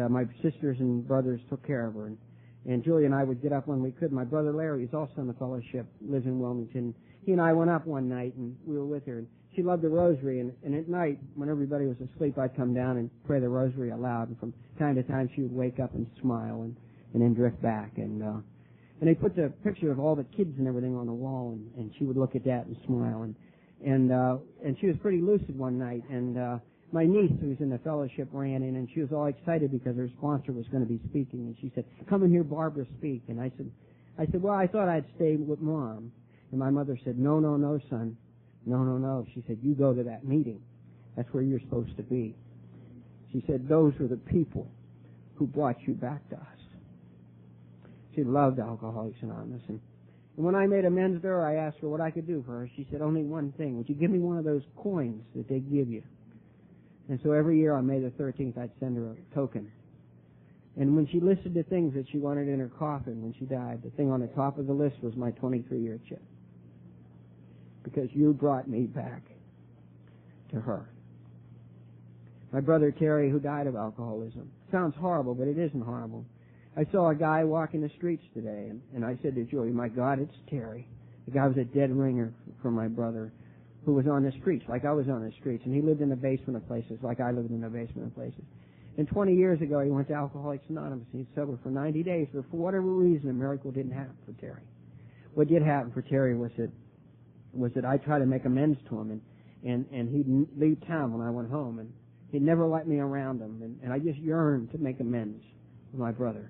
my sisters and brothers took care of her. And Julie and I would get up when we could. My brother Larry is also in the fellowship, lives in Wilmington. He and I went up one night, and we were with her. And she loved the rosary, and at night, when everybody was asleep, I'd come down and pray the rosary aloud. And from time to time, she would wake up and smile, and then drift back. And they put the picture of all the kids and everything on the wall, and she would look at that and smile. And she was pretty lucid one night, and my niece, who's in the fellowship, ran in, and she was all excited because her sponsor was going to be speaking. And she said, "Come and hear Barbara speak." And I said, "Well, I thought I'd stay with Mom." And my mother said, No, son. No. She said, "You go to that meeting. That's where you're supposed to be." She said, "Those were the people who brought you back to us." She loved Alcoholics Anonymous. And And when I made amends to her, I asked her what I could do for her. She said, only one thing. Would you give me one of those coins that they give you? And so every year on May the 13th, I'd send her a token. And when she listed the things that she wanted in her coffin when she died, the thing on the top of the list was my 23-year chip. Because you brought me back to her. My brother Terry, who died of alcoholism. Sounds horrible, but it isn't horrible. I saw a guy walking the streets today, and I said to Julie, my God, it's Terry. The guy was a dead ringer for my brother, who was on the streets, like I was on the streets, and he lived in the basement of places, like I lived in the basement of places. And 20 years ago, he went to Alcoholics Anonymous. He was sober for 90 days, but for whatever reason, a miracle didn't happen for Terry. What did happen for Terry was that I tried to make amends to him, and he'd leave town when I went home, and he'd never let me around him, and I just yearned to make amends with my brother.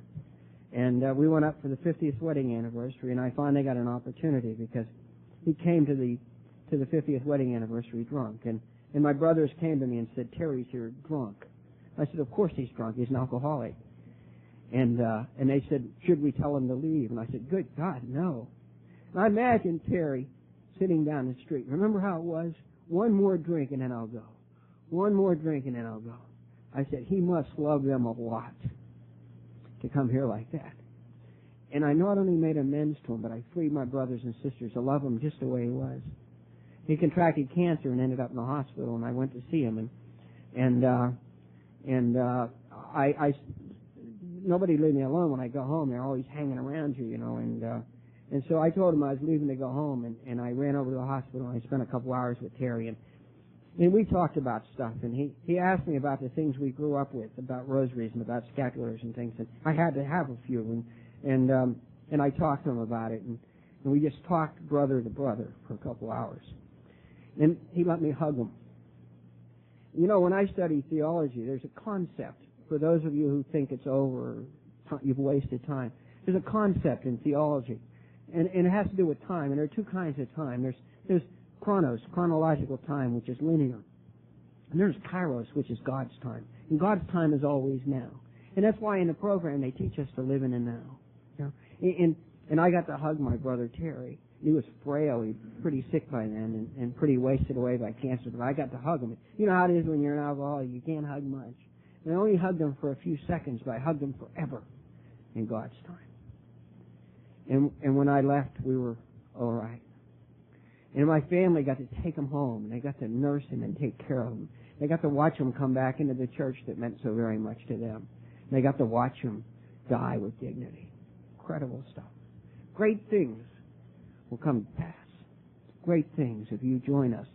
And we went up for the 50th wedding anniversary, and I finally got an opportunity because he came to the 50th wedding anniversary drunk, and my brothers came to me and said, Terry's here drunk. I said, of course he's drunk. He's an alcoholic. And they said, should we tell him to leave? And I said, good God, no. And I imagined Terry sitting down the street. Remember how it was? One more drink and then I'll go. One more drink and then I'll go. I said, he must love them a lot to come here like that. And I not only made amends to him, but I freed my brothers and sisters to love him just the way he was. He contracted cancer and ended up in the hospital, and I went to see him, I nobody leave me alone when I go home. They're always hanging around you, and so I told him I was leaving to go home, and I ran over to the hospital, and I spent a couple hours with Terry, and we talked about stuff, and he asked me about the things we grew up with, about rosaries and about scapulars and things, and I had to have a few, and I talked to him about it, and we just talked brother to brother for a couple hours. Then he let me hug him. When I study theology, there's a concept, for those of you who think it's over, you've wasted time, there's a concept in theology, and it has to do with time, and there are two kinds of time. There's chronos, chronological time, which is linear, and there's kairos, which is God's time, and God's time is always now. And that's why in the program they teach us to live in the now. And I got to hug my brother Terry. He was frail. He was pretty sick by then and pretty wasted away by cancer, but I got to hug him. You know how it is when you're an alcoholic. You can't hug much. And I only hugged him for a few seconds, but I hugged him forever in God's time. And when I left, we were all right. And my family got to take him home, and they got to nurse him and take care of him. They got to watch him come back into the church that meant so very much to them. And they got to watch him die with dignity. Incredible stuff. Great things will come to pass. Great things if you join us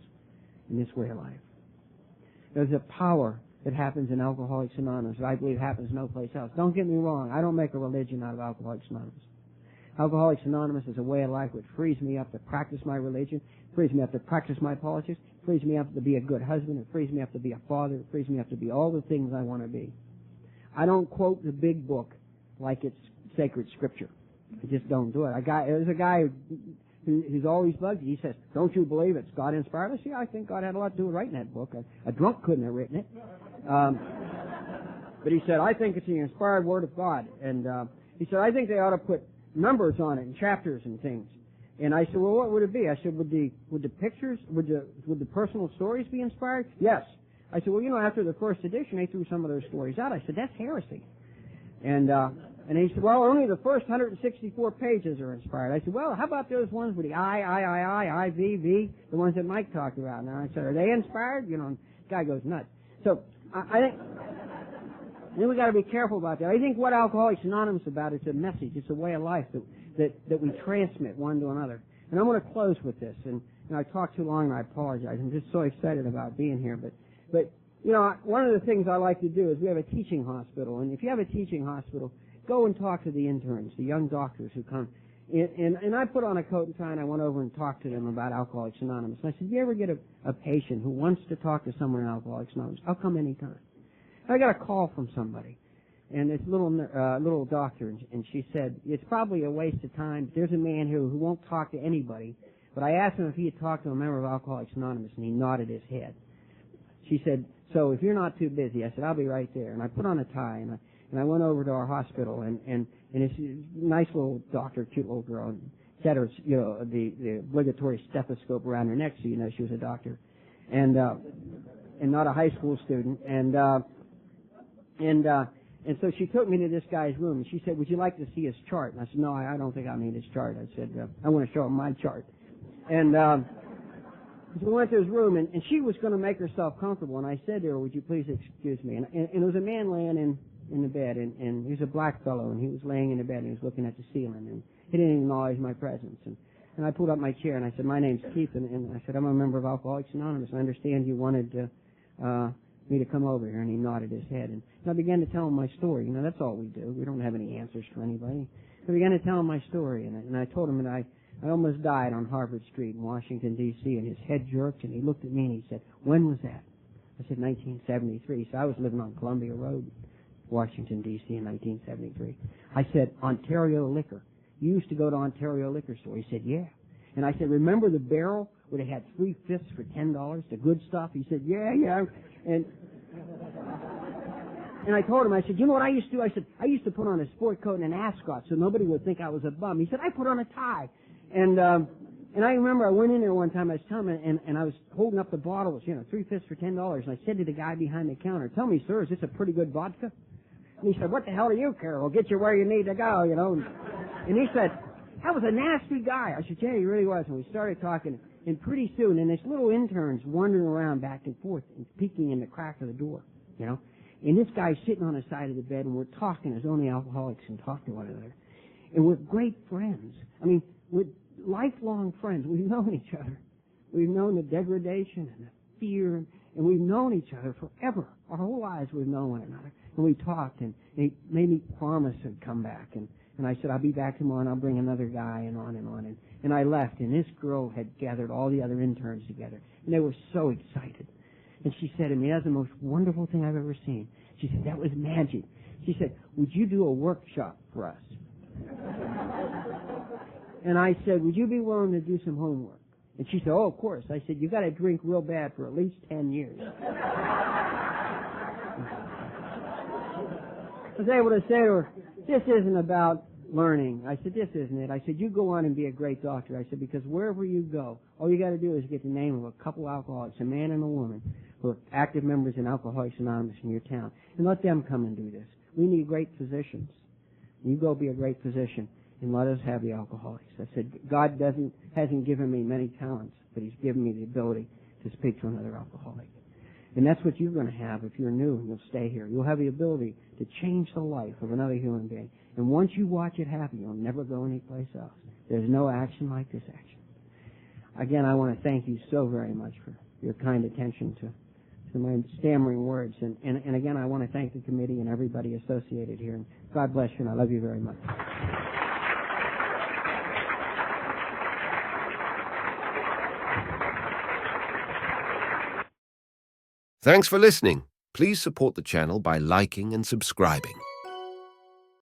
in this way of life. There's a power that happens in Alcoholics Anonymous that I believe happens no place else. Don't get me wrong. I don't make a religion out of Alcoholics Anonymous. Alcoholics Anonymous is a way of life which frees me up to practice my religion, frees me up to practice my politics, frees me up to be a good husband, it frees me up to be a father, it frees me up to be all the things I want to be. I don't quote the big book like it's sacred scripture. I just don't do it. There's a guy who's always bugged you. He says, don't you believe it's God inspired? I say, I think God had a lot to do with writing that book. A drunk couldn't have written it. But he said, I think it's the inspired word of God. And he said, I think they ought to put numbers on it and chapters and things. And I said, well, what would it be? I said, would the pictures, would the personal stories be inspired? Yes. I said, well, after the first edition, they threw some of those stories out. I said, that's heresy. And he said, well, only the first 164 pages are inspired. I said, well, how about those ones with the I, V, the ones that Mike talked about? And I said, are they inspired? The guy goes nuts. So I think we got to be careful about that. I think what Alcoholics Anonymous is about is a message. It's a way of life that we transmit one to another. And I'm going to close with this. And I talked too long, and I apologize. I'm just so excited about being here. But one of the things I like to do is we have a teaching hospital. And if you have a teaching hospital, go and talk to the interns, the young doctors who come. And I put on a coat and tie, and I went over and talked to them about Alcoholics Anonymous. And I said, if you ever get a patient who wants to talk to someone in Alcoholics Anonymous, I'll come anytime. I got a call from somebody, and this little doctor, and she said, it's probably a waste of time. There's a man here who won't talk to anybody, but I asked him if he had talked to a member of Alcoholics Anonymous, and he nodded his head. She said, so if you're not too busy, I said, I'll be right there. And I put on a tie, and I went over to our hospital, and this nice little doctor, cute little girl, she had her, the obligatory stethoscope around her neck, so she was a doctor, and not a high school student, and so she took me to this guy's room, and she said, "Would you like to see his chart?" And I said, "No, I don't think I need his chart." I said, "I want to show him my chart." And so we went to his room, and she was going to make herself comfortable, and I said to her, "Would you please excuse me?" And there was a man laying in the bed, and he was a black fellow, and he was laying in the bed, and he was looking at the ceiling, and he didn't acknowledge my presence. And I pulled up my chair, and I said, "My name's Keith," and I said, "I'm a member of Alcoholics Anonymous. I understand you wanted me to come over here," and he nodded his head. And I began to tell him my story. That's all we do. We don't have any answers for anybody. I began to tell him my story, and I told him that I almost died on Harvard Street in Washington, D.C., and his head jerked, and he looked at me, and he said, "When was that?" I said, 1973. So I was living on Columbia Road, Washington, D.C. in 1973. I said, "Ontario Liquor. You used to go to Ontario Liquor Store." He said, "Yeah." And I said, "Remember the barrel where they had 3/5 for $10, the good stuff?" He said, "Yeah. And I told him, I said, "You know what I used to do?" I said, "I used to put on a sport coat and an ascot so nobody would think I was a bum." He said, "I put on a tie." And I remember I went in there one time, I was telling him, and I was holding up the bottles, 3/5 for $10, and I said to the guy behind the counter, "Tell me, sir, is this a pretty good vodka?" And he said, "What the hell do you care? We'll get you where you need to go, And he said, "That was a nasty guy." I said, "Yeah, he really was." And we started talking, and pretty soon, and this little intern's wandering around back and forth and peeking in the crack of the door, And this guy's sitting on the side of the bed, and we're talking as only alcoholics can talk to one another. And we're great friends. We're lifelong friends. We've known each other. We've known the degradation and the fear, and we've known each other forever. Our whole lives we've known one another. And we talked, and he made me promise I'd come back. And I said, "I'll be back tomorrow, and I'll bring another guy," and on and on. And I left, and this girl had gathered all the other interns together, and they were so excited. And she said to me, "That's the most wonderful thing I've ever seen." She said, "That was magic." She said, "Would you do a workshop for us?" And I said, "Would you be willing to do some homework?" And she said, "Oh, of course." I said, "You got to drink real bad for at least 10 years. I was able to say to her, "This isn't about learning." I said, "This isn't it." I said, "You go on and be a great doctor." I said, "Because wherever you go, all you got to do is get the name of a couple alcoholics, a man and a woman, who are active members in Alcoholics Anonymous in your town, and let them come and do this. We need great physicians. You go be a great physician, and let us have the alcoholics." I said, God hasn't given me many talents, but He's given me the ability to speak to another alcoholic. And that's what you're going to have if you're new and you'll stay here. You'll have the ability to change the life of another human being. And once you watch it happen, you'll never go anyplace else. There's no action like this action. Again, I want to thank you so very much for your kind attention to my stammering words. And again, I want to thank the committee and everybody associated here. And God bless you, and I love you very much.
Thanks for listening. Please support the channel by liking and subscribing.